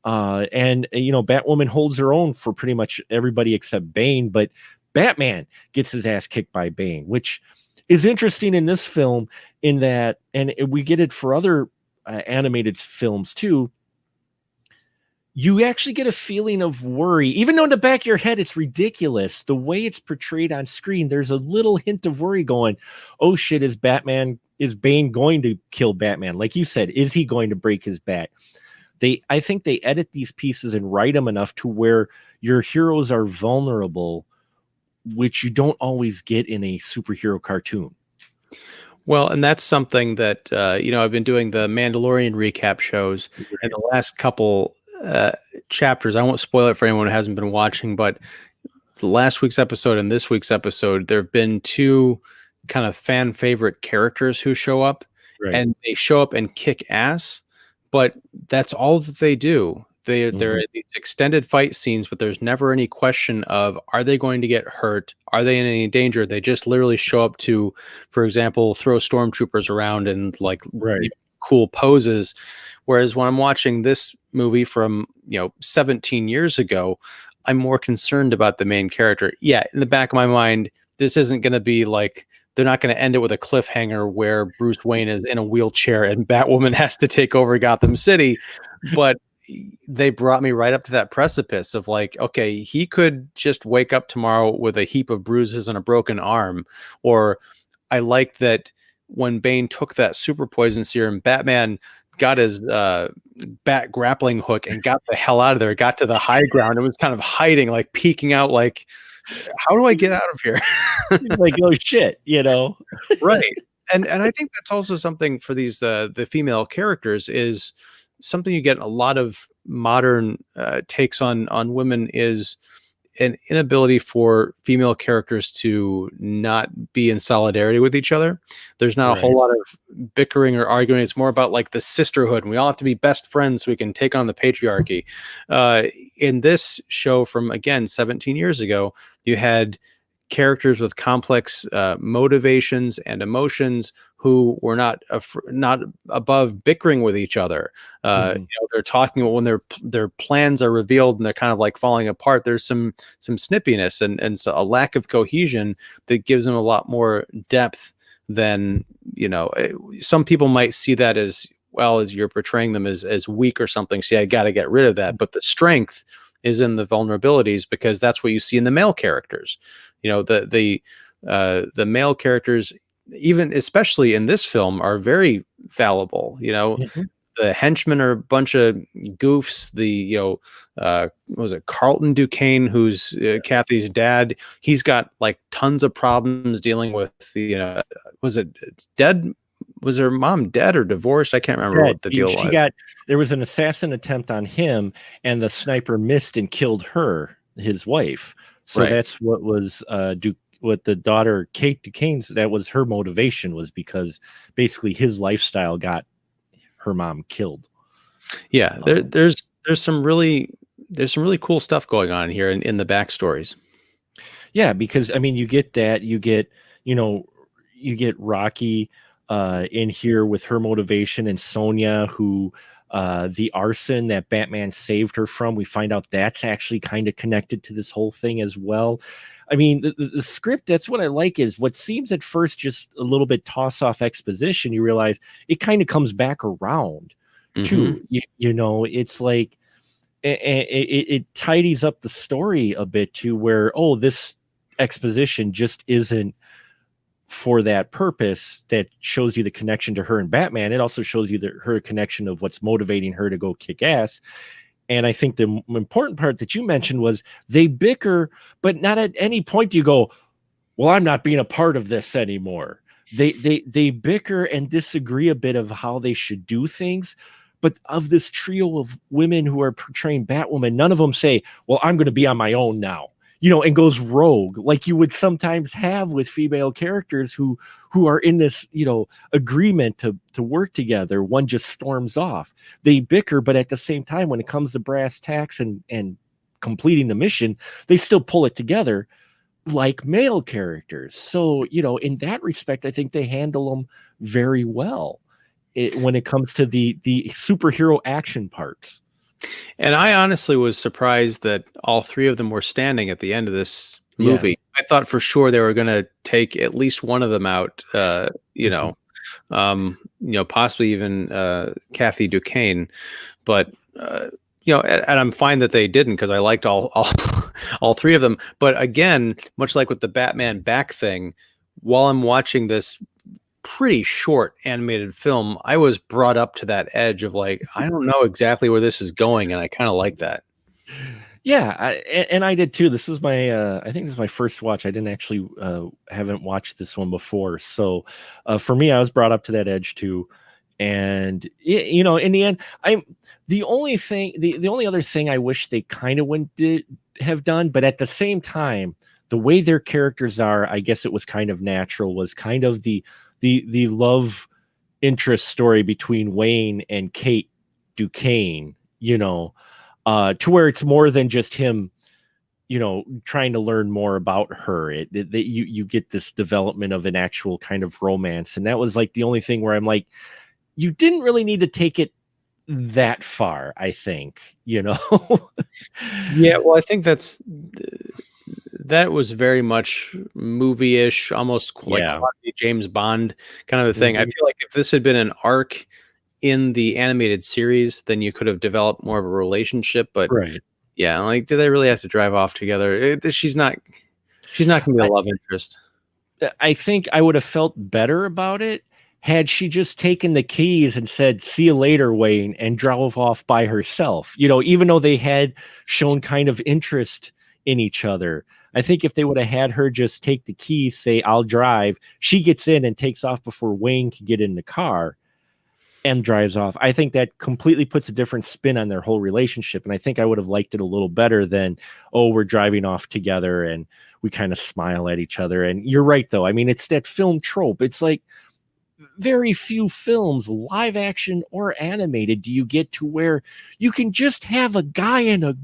and you know, Batwoman holds her own for pretty much everybody except Bane, but Batman gets his ass kicked by Bane, which is interesting in this film in that, and we get it for other animated films too. You actually get a feeling of worry, even though in the back of your head it's ridiculous. The way it's portrayed on screen, there's a little hint of worry going, oh shit, is Bane going to kill Batman? Like you said, is he going to break his back? I think they edit these pieces and write them enough to where your heroes are vulnerable, which you don't always get in a superhero cartoon. Well, and that's something that, I've been doing the Mandalorian recap shows, and the last couple chapters, I won't spoil it for anyone who hasn't been watching, but the last week's episode and this week's episode, there have been two kind of fan favorite characters who show up, and they show up and kick ass, but that's all that they do. They're these extended fight scenes, but there's never any question of, are they going to get hurt? Are they in any danger? They just literally show up to, for example, throw stormtroopers around and like cool poses. Whereas when I'm watching this movie from, 17 years ago, I'm more concerned about the main character. Yeah, in the back of my mind, this isn't going to be like, they're not going to end it with a cliffhanger where Bruce Wayne is in a wheelchair and Batwoman has to take over Gotham City. But they brought me right up to that precipice of like, okay, he could just wake up tomorrow with a heap of bruises and a broken arm. Or I liked that when Bane took that super poison serum, Batman got his bat grappling hook and got the hell out of there, got to the high ground and was kind of hiding, like peeking out, like, how do I get out of here? Like, oh shit, Right. And I think that's also something for these the female characters is something you get a lot of modern takes on women is an inability for female characters to not be in solidarity with each other. There's not a whole lot of bickering or arguing. It's more about like the sisterhood, and we all have to be best friends so we can take on the patriarchy. In this show from, again, 17 years ago, you had characters with complex motivations and emotions who were not above bickering with each other. They're talking about when their plans are revealed and they're kind of like falling apart. There's some snippiness and so a lack of cohesion that gives them a lot more depth than, some people might see that as, well, as you're portraying them as weak or something. So yeah, I got to get rid of that. But the strength is in the vulnerabilities, because that's what you see in the male characters. The male characters, even especially in this film, are very fallible. The henchmen are a bunch of goofs. What was it, Carlton Duquesne, who's Kathy's dad? He's got like tons of problems dealing with was it dead? Was her mom dead or divorced? I can't remember what the deal was. There was an assassin attempt on him, and the sniper missed and killed his wife. So that's what was what the daughter Kate Duquesne's, that was her motivation, was because basically his lifestyle got her mom killed. Yeah, there's some really cool stuff going on here in the backstories. Yeah, because I mean, you get Rocky in here with her motivation, and Sonya, who the arson that Batman saved her from, we find out that's actually kind of connected to this whole thing as well. I mean, the script, that's what I like, is what seems at first just a little bit toss off exposition. You realize it kind of comes back around too. It's like it tidies up the story a bit to where, oh, this exposition just isn't for that purpose that shows you the connection to her and Batman. It also shows you her connection of what's motivating her to go kick ass. And I think the important part that you mentioned was they bicker, but not at any point do you go, well, I'm not being a part of this anymore. They bicker and disagree a bit of how they should do things. But of this trio of women who are portraying Batwoman, none of them say, well, I'm going to be on my own now, and goes rogue like you would sometimes have with female characters who are in this, agreement to work together. One just storms off. They bicker, but at the same time, when it comes to brass tacks and completing the mission, they still pull it together like male characters. So, in that respect, I think they handle them very well when it comes to the superhero action parts. And I honestly was surprised that all three of them were standing at the end of this movie. Yeah. I thought for sure they were going to take at least one of them out, possibly even Kathy Duquesne, but and I'm fine that they didn't, because I liked all three of them. But again, much like with the Batman back thing, while I'm watching this pretty short animated film, I was brought up to that edge of like, I don't know exactly where this is going, and I kind of like that. Yeah, and I did too. This is my I think this is my first watch. I didn't actually haven't watched this one before, so for me, I was brought up to that edge too. And in the end, the only other thing I wish they kind of have done, but at the same time, the way their characters are, I guess it was kind of natural, was kind of the love interest story between Wayne and Kate Duquesne, to where it's more than just him, trying to learn more about her. You get this development of an actual kind of romance. And that was like the only thing where I'm like, you didn't really need to take it that far, I think, Yeah, well, I think that was very much movie-ish, almost like James Bond kind of a thing. Mm-hmm. I feel like if this had been an arc in the animated series, then you could have developed more of a relationship. But yeah, like, do they really have to drive off together? She's not going to be a love interest. I think I would have felt better about it had she just taken the keys and said, "See you later, Wayne," and drove off by herself. Even though they had shown kind of interest in each other. I think if they would have had her just take the keys, say, "I'll drive," she gets in and takes off before Wayne can get in the car and drives off. I think that completely puts a different spin on their whole relationship. And I think I would have liked it a little better than, oh, we're driving off together and we kind of smile at each other. And you're right, though. I mean, it's that film trope. It's like very few films, live action or animated, do you get to where you can just have a guy and a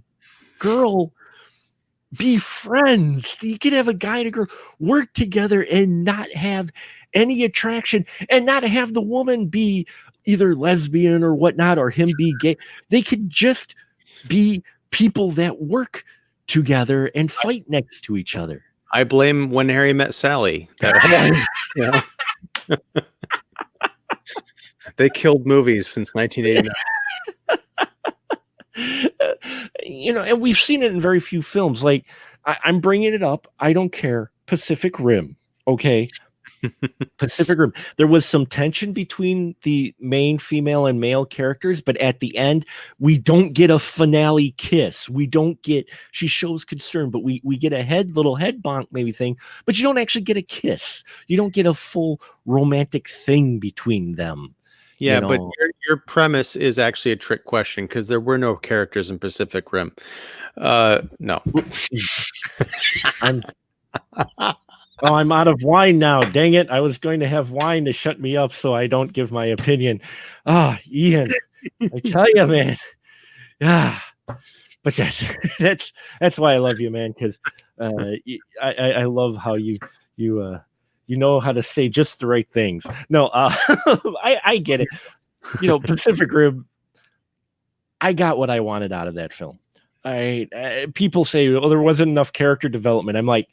girl be friends. You can have a guy and a girl work together and not have any attraction, and not have the woman be either lesbian or whatnot, or him be gay. They could just be people that work together and fight next to each other. I blame When Harry Met Sally. They killed movies since 1989. And we've seen it in very few films. Like, I'm bringing it up. I don't care. Pacific Rim. Okay. Pacific Rim. There was some tension between the main female and male characters, but at the end, we don't get a finale kiss. She shows concern, but we get a little head bonk maybe thing, but you don't actually get a kiss. You don't get a full romantic thing between them. Yeah, but your premise is actually a trick question, because there were no characters in Pacific Rim. No. I'm out of wine now. Dang it. I was going to have wine to shut me up so I don't give my opinion. Ian, I tell you, man. But that's why I love you, man, because I love how you know how to say just the right things. No, I get it. Pacific Rim, I got what I wanted out of that film. People say, well, there wasn't enough character development. I'm like,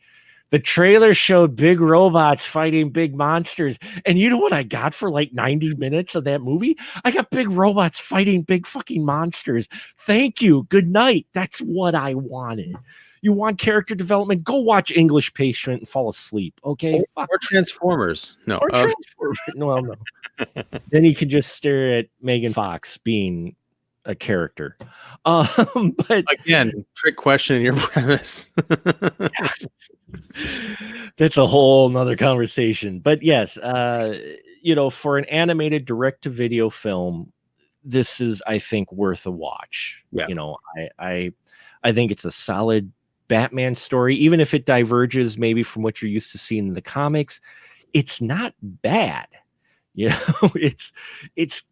The trailer showed big robots fighting big monsters. And you know what I got for like 90 minutes of that movie? I got big robots fighting big fucking monsters. Thank you. Good night. That's what I wanted. You want character development? Go watch English Patient and fall asleep. Okay. Or Transformers. No. Or Transformers. No, no. Then you can just stare at Megan Fox being a character. But again, trick question in your premise. That's a whole nother conversation. But yes, for an animated direct-to-video film, this is, I think, worth a watch. Yeah. I think it's a solid Batman story, even if it diverges maybe from what you're used to seeing in the comics. It's not bad. It's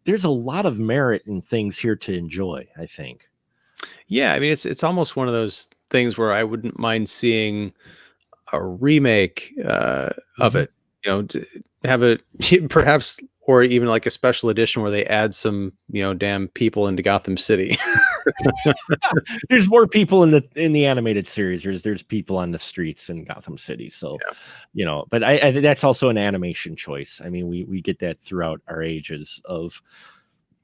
there's a lot of merit in things here to enjoy, I think. Yeah, I mean, it's almost one of those things where I wouldn't mind seeing a remake of it. To have it perhaps, or even like a special edition where they add some damn people into Gotham City. There's more people in the animated series. There's people on the streets in Gotham City. So, but I that's also an animation choice. I mean, we get that throughout our ages of,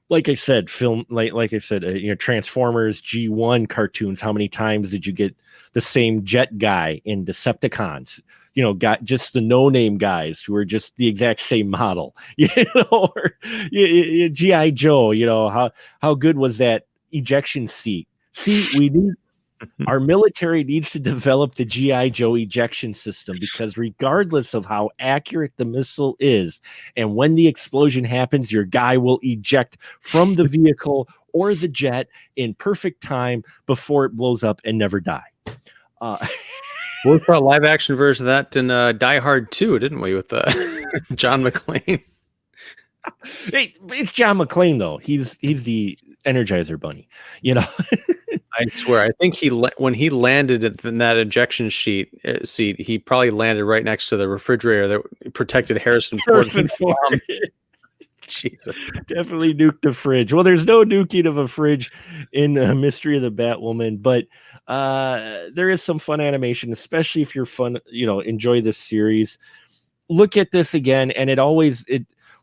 like I said, film, like I said, Transformers, G1 cartoons. How many times did you get the same jet guy in Decepticons? Got just the no-name guys who are just the exact same model. Or G.I. Joe. How good was that ejection seat? See, our military needs to develop the G.I. Joe ejection system, because regardless of how accurate the missile is, and when the explosion happens, your guy will eject from the vehicle or the jet in perfect time before it blows up and never die. We saw a live action version of that in Die Hard 2, didn't we, with John McClane? It's John McClane, though. He's the Energizer Bunny. I swear, I think when he landed in that ejection seat, he probably landed right next to the refrigerator that protected Harrison Ford. Jesus, definitely nuked the fridge. Well, there's no nuking of a fridge in Mystery of the Batwoman, but there is some fun animation, especially if you're enjoy this series. Look at this again, and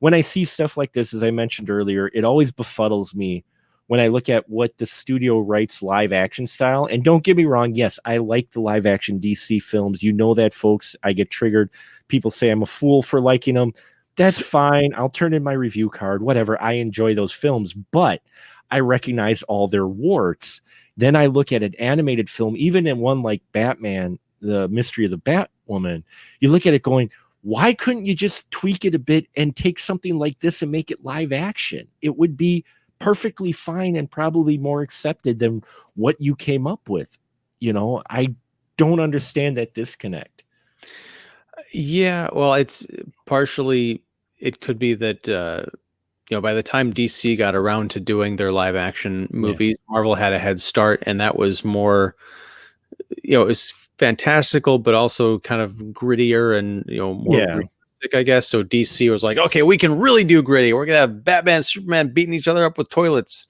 when I see stuff like this, as I mentioned earlier, it always befuddles me when I look at what the studio writes live action style. And don't get me wrong, yes, I like the live action DC films. You know that, folks. I get triggered. People say I'm a fool for liking them. That's fine. I'll turn in my review card, whatever. I enjoy those films, but I recognize all their warts. Then I look at an animated film, even in one like Batman, the Mystery of the Batwoman, you look at it going, why couldn't you just tweak it a bit and take something like this and make it live action? It would be perfectly fine and probably more accepted than what you came up with. I don't understand that disconnect. Yeah, well, it's partially, it could be that by the time DC got around to doing their live action movies, Marvel had a head start, and that was more, it was fantastical, but also kind of grittier and more realistic, I guess. So DC was like, okay, we can really do gritty. We're gonna have Batman, Superman beating each other up with toilets.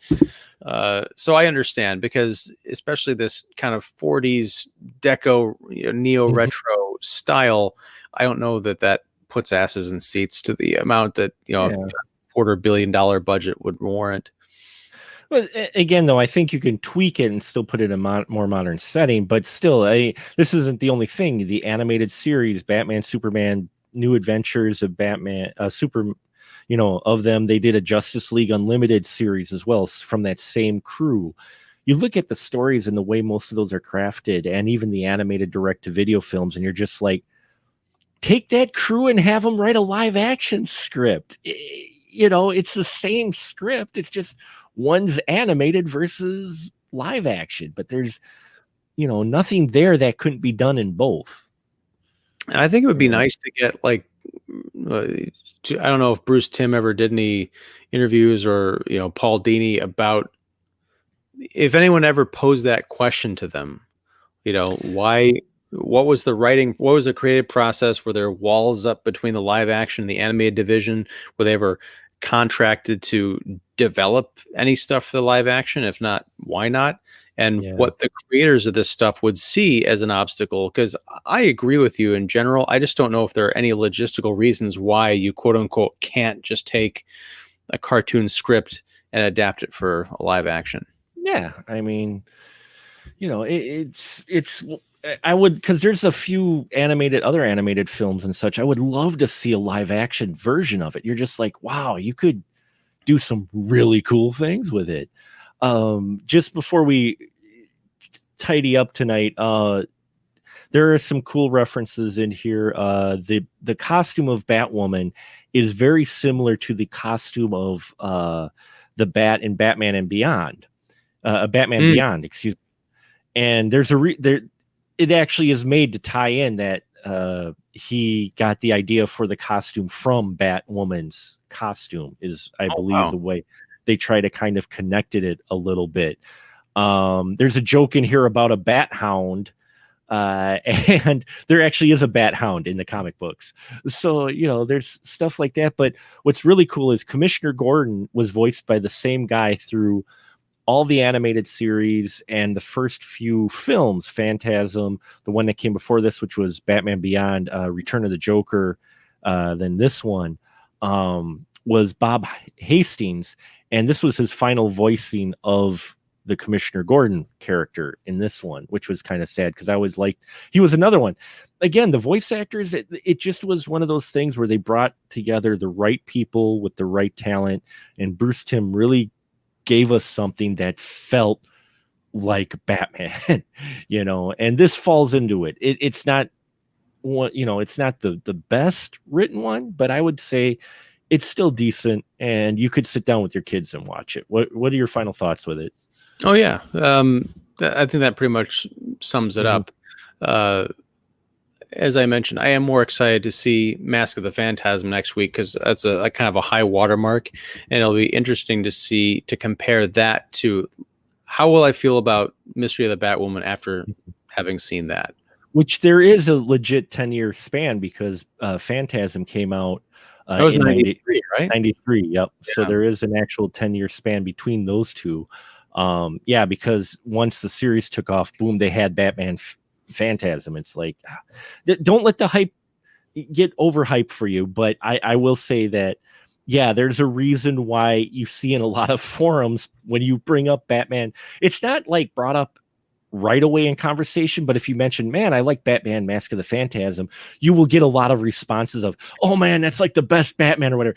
So I understand, because especially this kind of 40s deco, neo retro style, I don't know that puts asses in seats to the amount that a $250 million budget would warrant. But again, though, I think you can tweak it and still put it in a more modern setting. But still, this isn't the only thing. The animated series, Batman, Superman, New Adventures of Batman, of them. They did a Justice League Unlimited series as well from that same crew. You look at the stories and the way most of those are crafted, and even the animated direct-to-video films, and you're just like, take that crew and have them write a live-action script. It's the same script. It's just one's animated versus live action, but there's nothing there that couldn't be done in both. And I think it would be nice to get I don't know if Bruce Timm ever did any interviews, or Paul Dini, about if anyone ever posed that question to them, what was the writing, what was the creative process? Were there walls up between the live action and the animated division? Were they ever contracted to develop any stuff for the live action? If not, why not? and Yeah. what the creators of this stuff would see as an obstacle. Because I agree with you in general. I just don't know if there are any logistical reasons why you quote unquote can't just take a cartoon script and adapt it for a live action. Yeah, I mean, it's I would, because there's a few other animated films and such. I would love to see a live action version of it. You're just like, wow, you could do some really cool things with it. Just before we tidy up tonight, there are some cool references in here. The costume of Batwoman is very similar to the costume of the Bat in Batman and Beyond. Batman Beyond, excuse me. And there's there. It actually is made to tie in that he got the idea for the costume from Batwoman's costume. Is, I believe, the way they try to kind of connected it a little bit. There's a joke in here about a bat hound. And there actually is a bat hound in the comic books. So, there's stuff like that. But what's really cool is Commissioner Gordon was voiced by the same guy through all the animated series and the first few films, Phantasm, the one that came before this, which was Batman Beyond, Return of the Joker. Then this one was Bob Hastings. And this was his final voicing of the Commissioner Gordon character in this one, which was kind of sad because I always liked, he was another one. Again, the voice actors, it just was one of those things where they brought together the right people with the right talent, and Bruce Timm really gave us something that felt like Batman, and this falls into it. It's not one, it's not the best written one, but I would say it's still decent, and you could sit down with your kids and watch it. What are your final thoughts with it? Oh yeah. I think that pretty much sums it up. As I mentioned, I am more excited to see Mask of the Phantasm next week because that's a kind of a high watermark, and it'll be interesting to compare that to how will I feel about Mystery of the Batwoman after having seen that. Which there is a legit 10-year span because Phantasm came out that was in 93, right? 93, yep. Yeah. So there is an actual 10-year span between those two. Because once the series took off, boom, they had Batman Phantasm. It's like, don't let the hype get overhyped for you. But I will say that, there's a reason why you see in a lot of forums when you bring up Batman, it's not like brought up right away in conversation, but if you mention, man, I like Batman Mask of the Phantasm, you will get a lot of responses of, oh man, that's like the best Batman or whatever,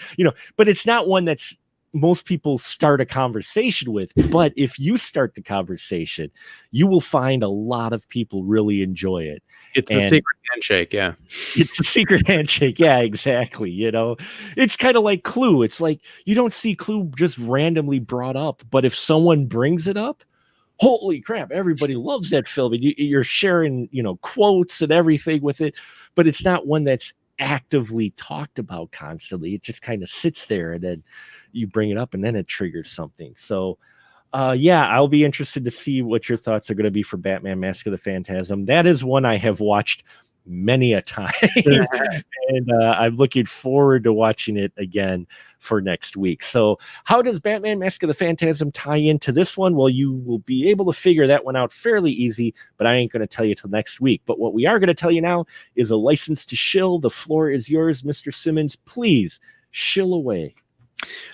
but it's not one that's most people start a conversation with. But if you start the conversation, you will find a lot of people really enjoy it. It's the secret handshake. Yeah. It's a secret handshake. Yeah, exactly. It's kind of like Clue. It's like, you don't see Clue just randomly brought up, but if someone brings it up, holy crap, everybody loves that film. And you're sharing, quotes and everything with it, but it's not one that's actively talked about constantly. It just kind of sits there, and then you bring it up and then it triggers something. So I'll be interested to see what your thoughts are going to be for Batman Mask of the Phantasm. That is one I have watched many a time. And I'm looking forward to watching it again for next week. So how does Batman Mask of the Phantasm tie into this one? Well, you will be able to figure that one out fairly easy, but I ain't going to tell you till next week. But what we are going to tell you now is a license to shill. The floor is yours, Mr. Simmons. Please shill away.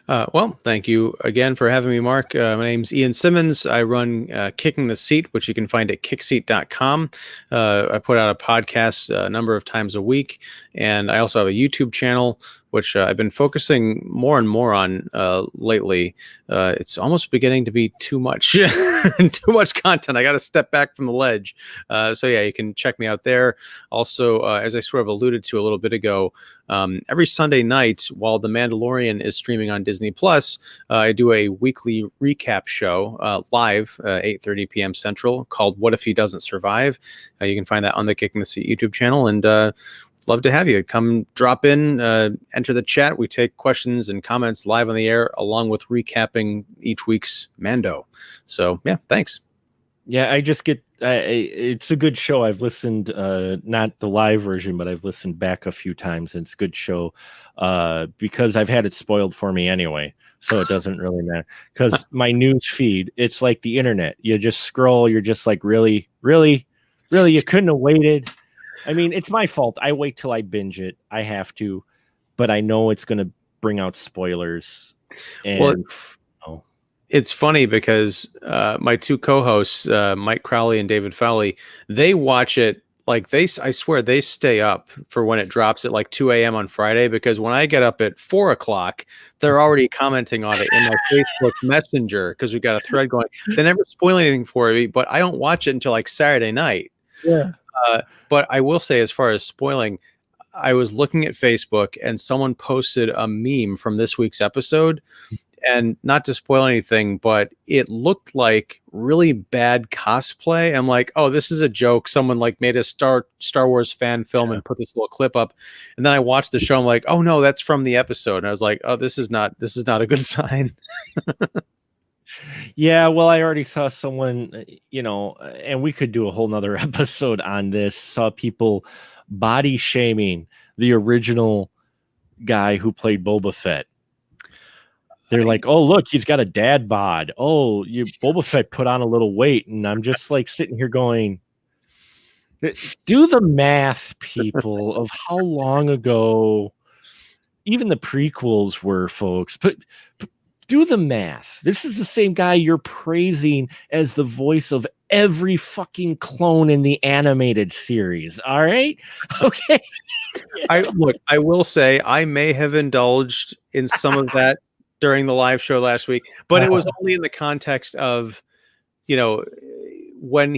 Well, thank you again for having me, Mark. My name's Ian Simmons. I run Kicking the Seat, which you can find at kickseat.com. I put out a podcast a number of times a week, and I also have a YouTube channel, which I've been focusing more and more on lately. It's almost beginning to be too much, too much content. I got to step back from the ledge. You can check me out there. Also, as I sort of alluded to a little bit ago, every Sunday night while The Mandalorian is streaming on Disney Plus, I do a weekly recap show live 8:30 p.m. Central called "What If He Doesn't Survive." You can find that on the Kicking the Seat YouTube channel, and love to have you come drop in, enter the chat. We take questions and comments live on the air, along with recapping each week's Mando. So yeah, thanks. Yeah, I just get it's a good show. I've listened, not the live version, but I've listened back a few times, and it's a good show because I've had it spoiled for me anyway, so it doesn't really matter. Because my news feed, it's like the internet. You just scroll, you're just like, really, really, really, you couldn't have waited. I mean, it's my fault. I wait till I binge it. I have to, but I know it's going to bring out spoilers. And Well, it's funny because my two co-hosts, Mike Crowley and David Fowley, they watch it like I swear they stay up for when it drops at like 2 a.m. on Friday, because when I get up at 4 o'clock, they're already commenting on it in my Facebook Messenger because we've got a thread going. They never spoil anything for me, but I don't watch it until like Saturday night. yeah. But I will say, as far as spoiling, I was looking at Facebook and someone posted a meme from this week's episode. And not to spoil anything, but it looked like really bad cosplay. I'm like, oh, this is a joke. Someone like made a Star Wars fan film and put this little clip up. And then I watched the show. I'm like, oh no, that's from the episode. And I was like, oh, this is not a good sign. Yeah, well, I already saw someone, and we could do a whole nother episode on this. Saw people body shaming the original guy who played Boba Fett. They're like, oh, look, he's got a dad bod. Oh, Boba Fett put on a little weight. And I'm just like sitting here going, do the math, people, of how long ago even the prequels were, folks. But do the math. This is the same guy you're praising as the voice of every fucking clone in the animated series. All right. Okay. I will say I may have indulged in some of that during the live show last week, but it was only in the context of, when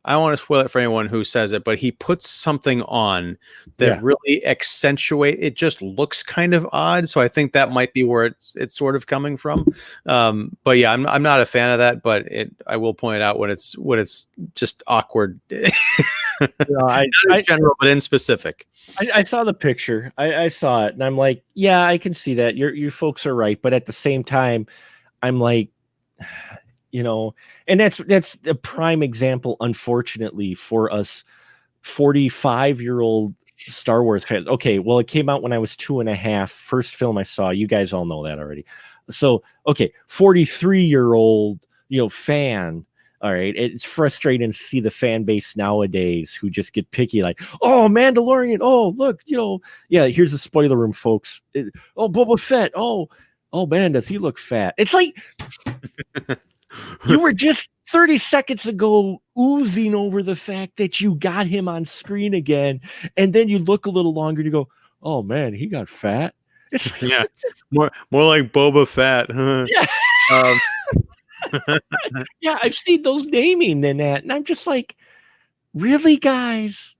I don't want to spoil it for anyone who says it, but he puts something on that really accentuate. It just looks kind of odd. So I think that might be where it's sort of coming from. But yeah, I'm not a fan of that, but I will point it out when it's just awkward. Not in general, but in specific. I saw the picture. I saw it, and I'm like, yeah, I can see that. You folks are right, but at the same time, I'm like, and that's a prime example, unfortunately, for us 45-year-old Star Wars fans. Okay, well, it came out when I was 2.5. First film I saw. You guys all know that already. So, okay, 43-year-old, fan. All right, it's frustrating to see the fan base nowadays who just get picky, like, oh, Mandalorian, oh, look, yeah, here's a spoiler room, folks. Oh, Boba Fett, oh, man, does he look fat? It's like, you were just 30 seconds ago oozing over the fact that you got him on screen again, and then you look a little longer and you go, oh, man, he got fat. It's yeah, more like Boba Fett. Yeah. Yeah, I've seen those naming in that, and I'm just like, really, guys?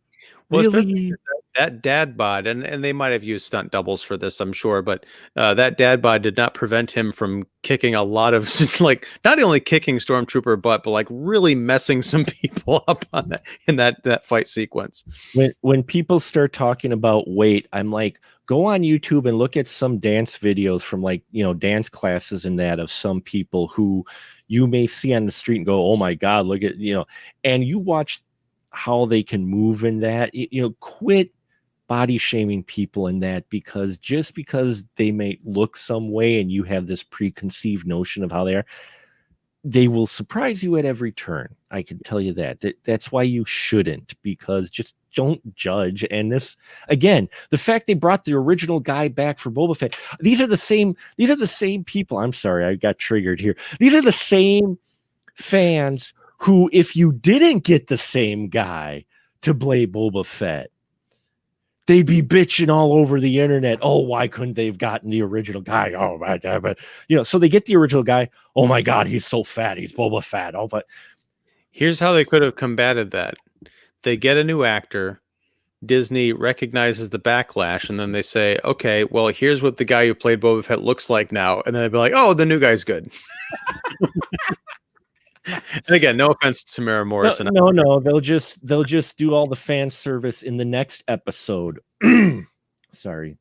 Well, really? That dad bod, and they might have used stunt doubles for this, I'm sure, but that dad bod did not prevent him from kicking a lot of, like, not only kicking Stormtrooper butt, but like really messing some people up on that in that fight sequence. When people start talking about weight, I'm like, go on YouTube and look at some dance videos from, like, dance classes and that of some people who you may see on the street and go, oh my God, look at, and you watch how they can move in that, quit body shaming people in that, because just because they may look some way and you have this preconceived notion of how they are, they will surprise you at every turn. I can tell you that's why you shouldn't, because just don't judge. And this, again, the fact they brought the original guy back for Boba Fett, these are the same people. I'm sorry, I got triggered here. These are the same fans who, if you didn't get the same guy to play Boba Fett, they'd be bitching all over the internet. Oh, why couldn't they have gotten the original guy? Oh, my God. But, so they get the original guy. Oh my God, he's so fat. He's Boba Fett. Oh, but here's how they could have combated that. They get a new actor. Disney recognizes the backlash, and then they say, okay, well, here's what the guy who played Boba Fett looks like now. And then they'd be like, oh, the new guy's good. And again, no offense to Tamara Morrison. No, they'll just do all the fan service in the next episode. Sorry.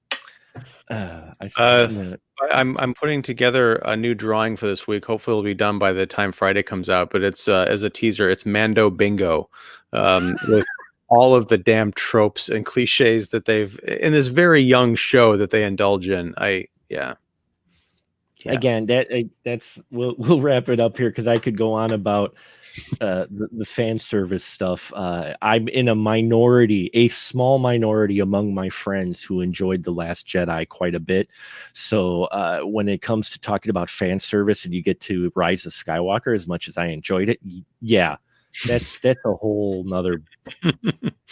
Uh, I'm gonna. I'm putting together a new drawing for this week. Hopefully, it'll be done by the time Friday comes out. But it's as a teaser, it's Mando Bingo, with all of the damn tropes and cliches that they've in this very young show that they indulge in. Yeah. Again, that's we'll wrap it up here because I could go on about the fan service stuff. I'm in a minority, a small minority among my friends who enjoyed The Last Jedi quite a bit. So when it comes to talking about fan service and you get to Rise of Skywalker, as much as I enjoyed it, yeah, that's a whole nother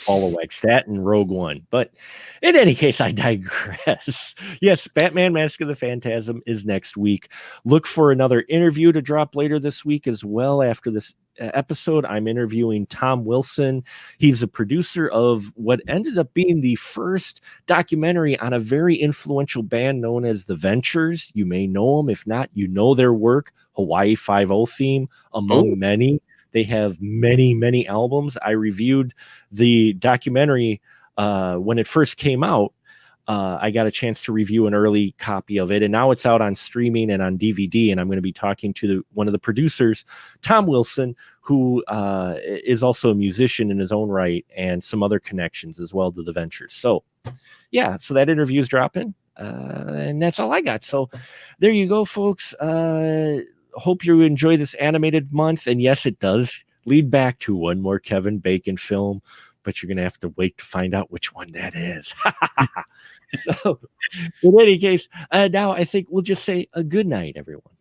ball of wax. That and Rogue One. But in any case, I digress. Yes, Batman Mask of the Phantasm is next week. Look for another interview to drop later this week as well. After this episode, I'm interviewing Tom Wilson. He's a producer of what ended up being the first documentary on a very influential band known as The Ventures. You may know them. If not, you know their work, Hawaii Five-0 theme, among many. They have many, many albums. I reviewed the documentary when it first came out. I got a chance to review an early copy of it, and now it's out on streaming and on DVD. And I'm going to be talking to one of the producers, Tom Wilson, who is also a musician in his own right, and some other connections as well to the Ventures. So, yeah, so that interview is dropping, and that's all I got. So, there you go, folks. Hope you enjoy this animated month, and yes, it does lead back to one more Kevin Bacon film, but you're going to have to wait to find out which one that is. So, in any case, now I think we'll just say a good night, everyone.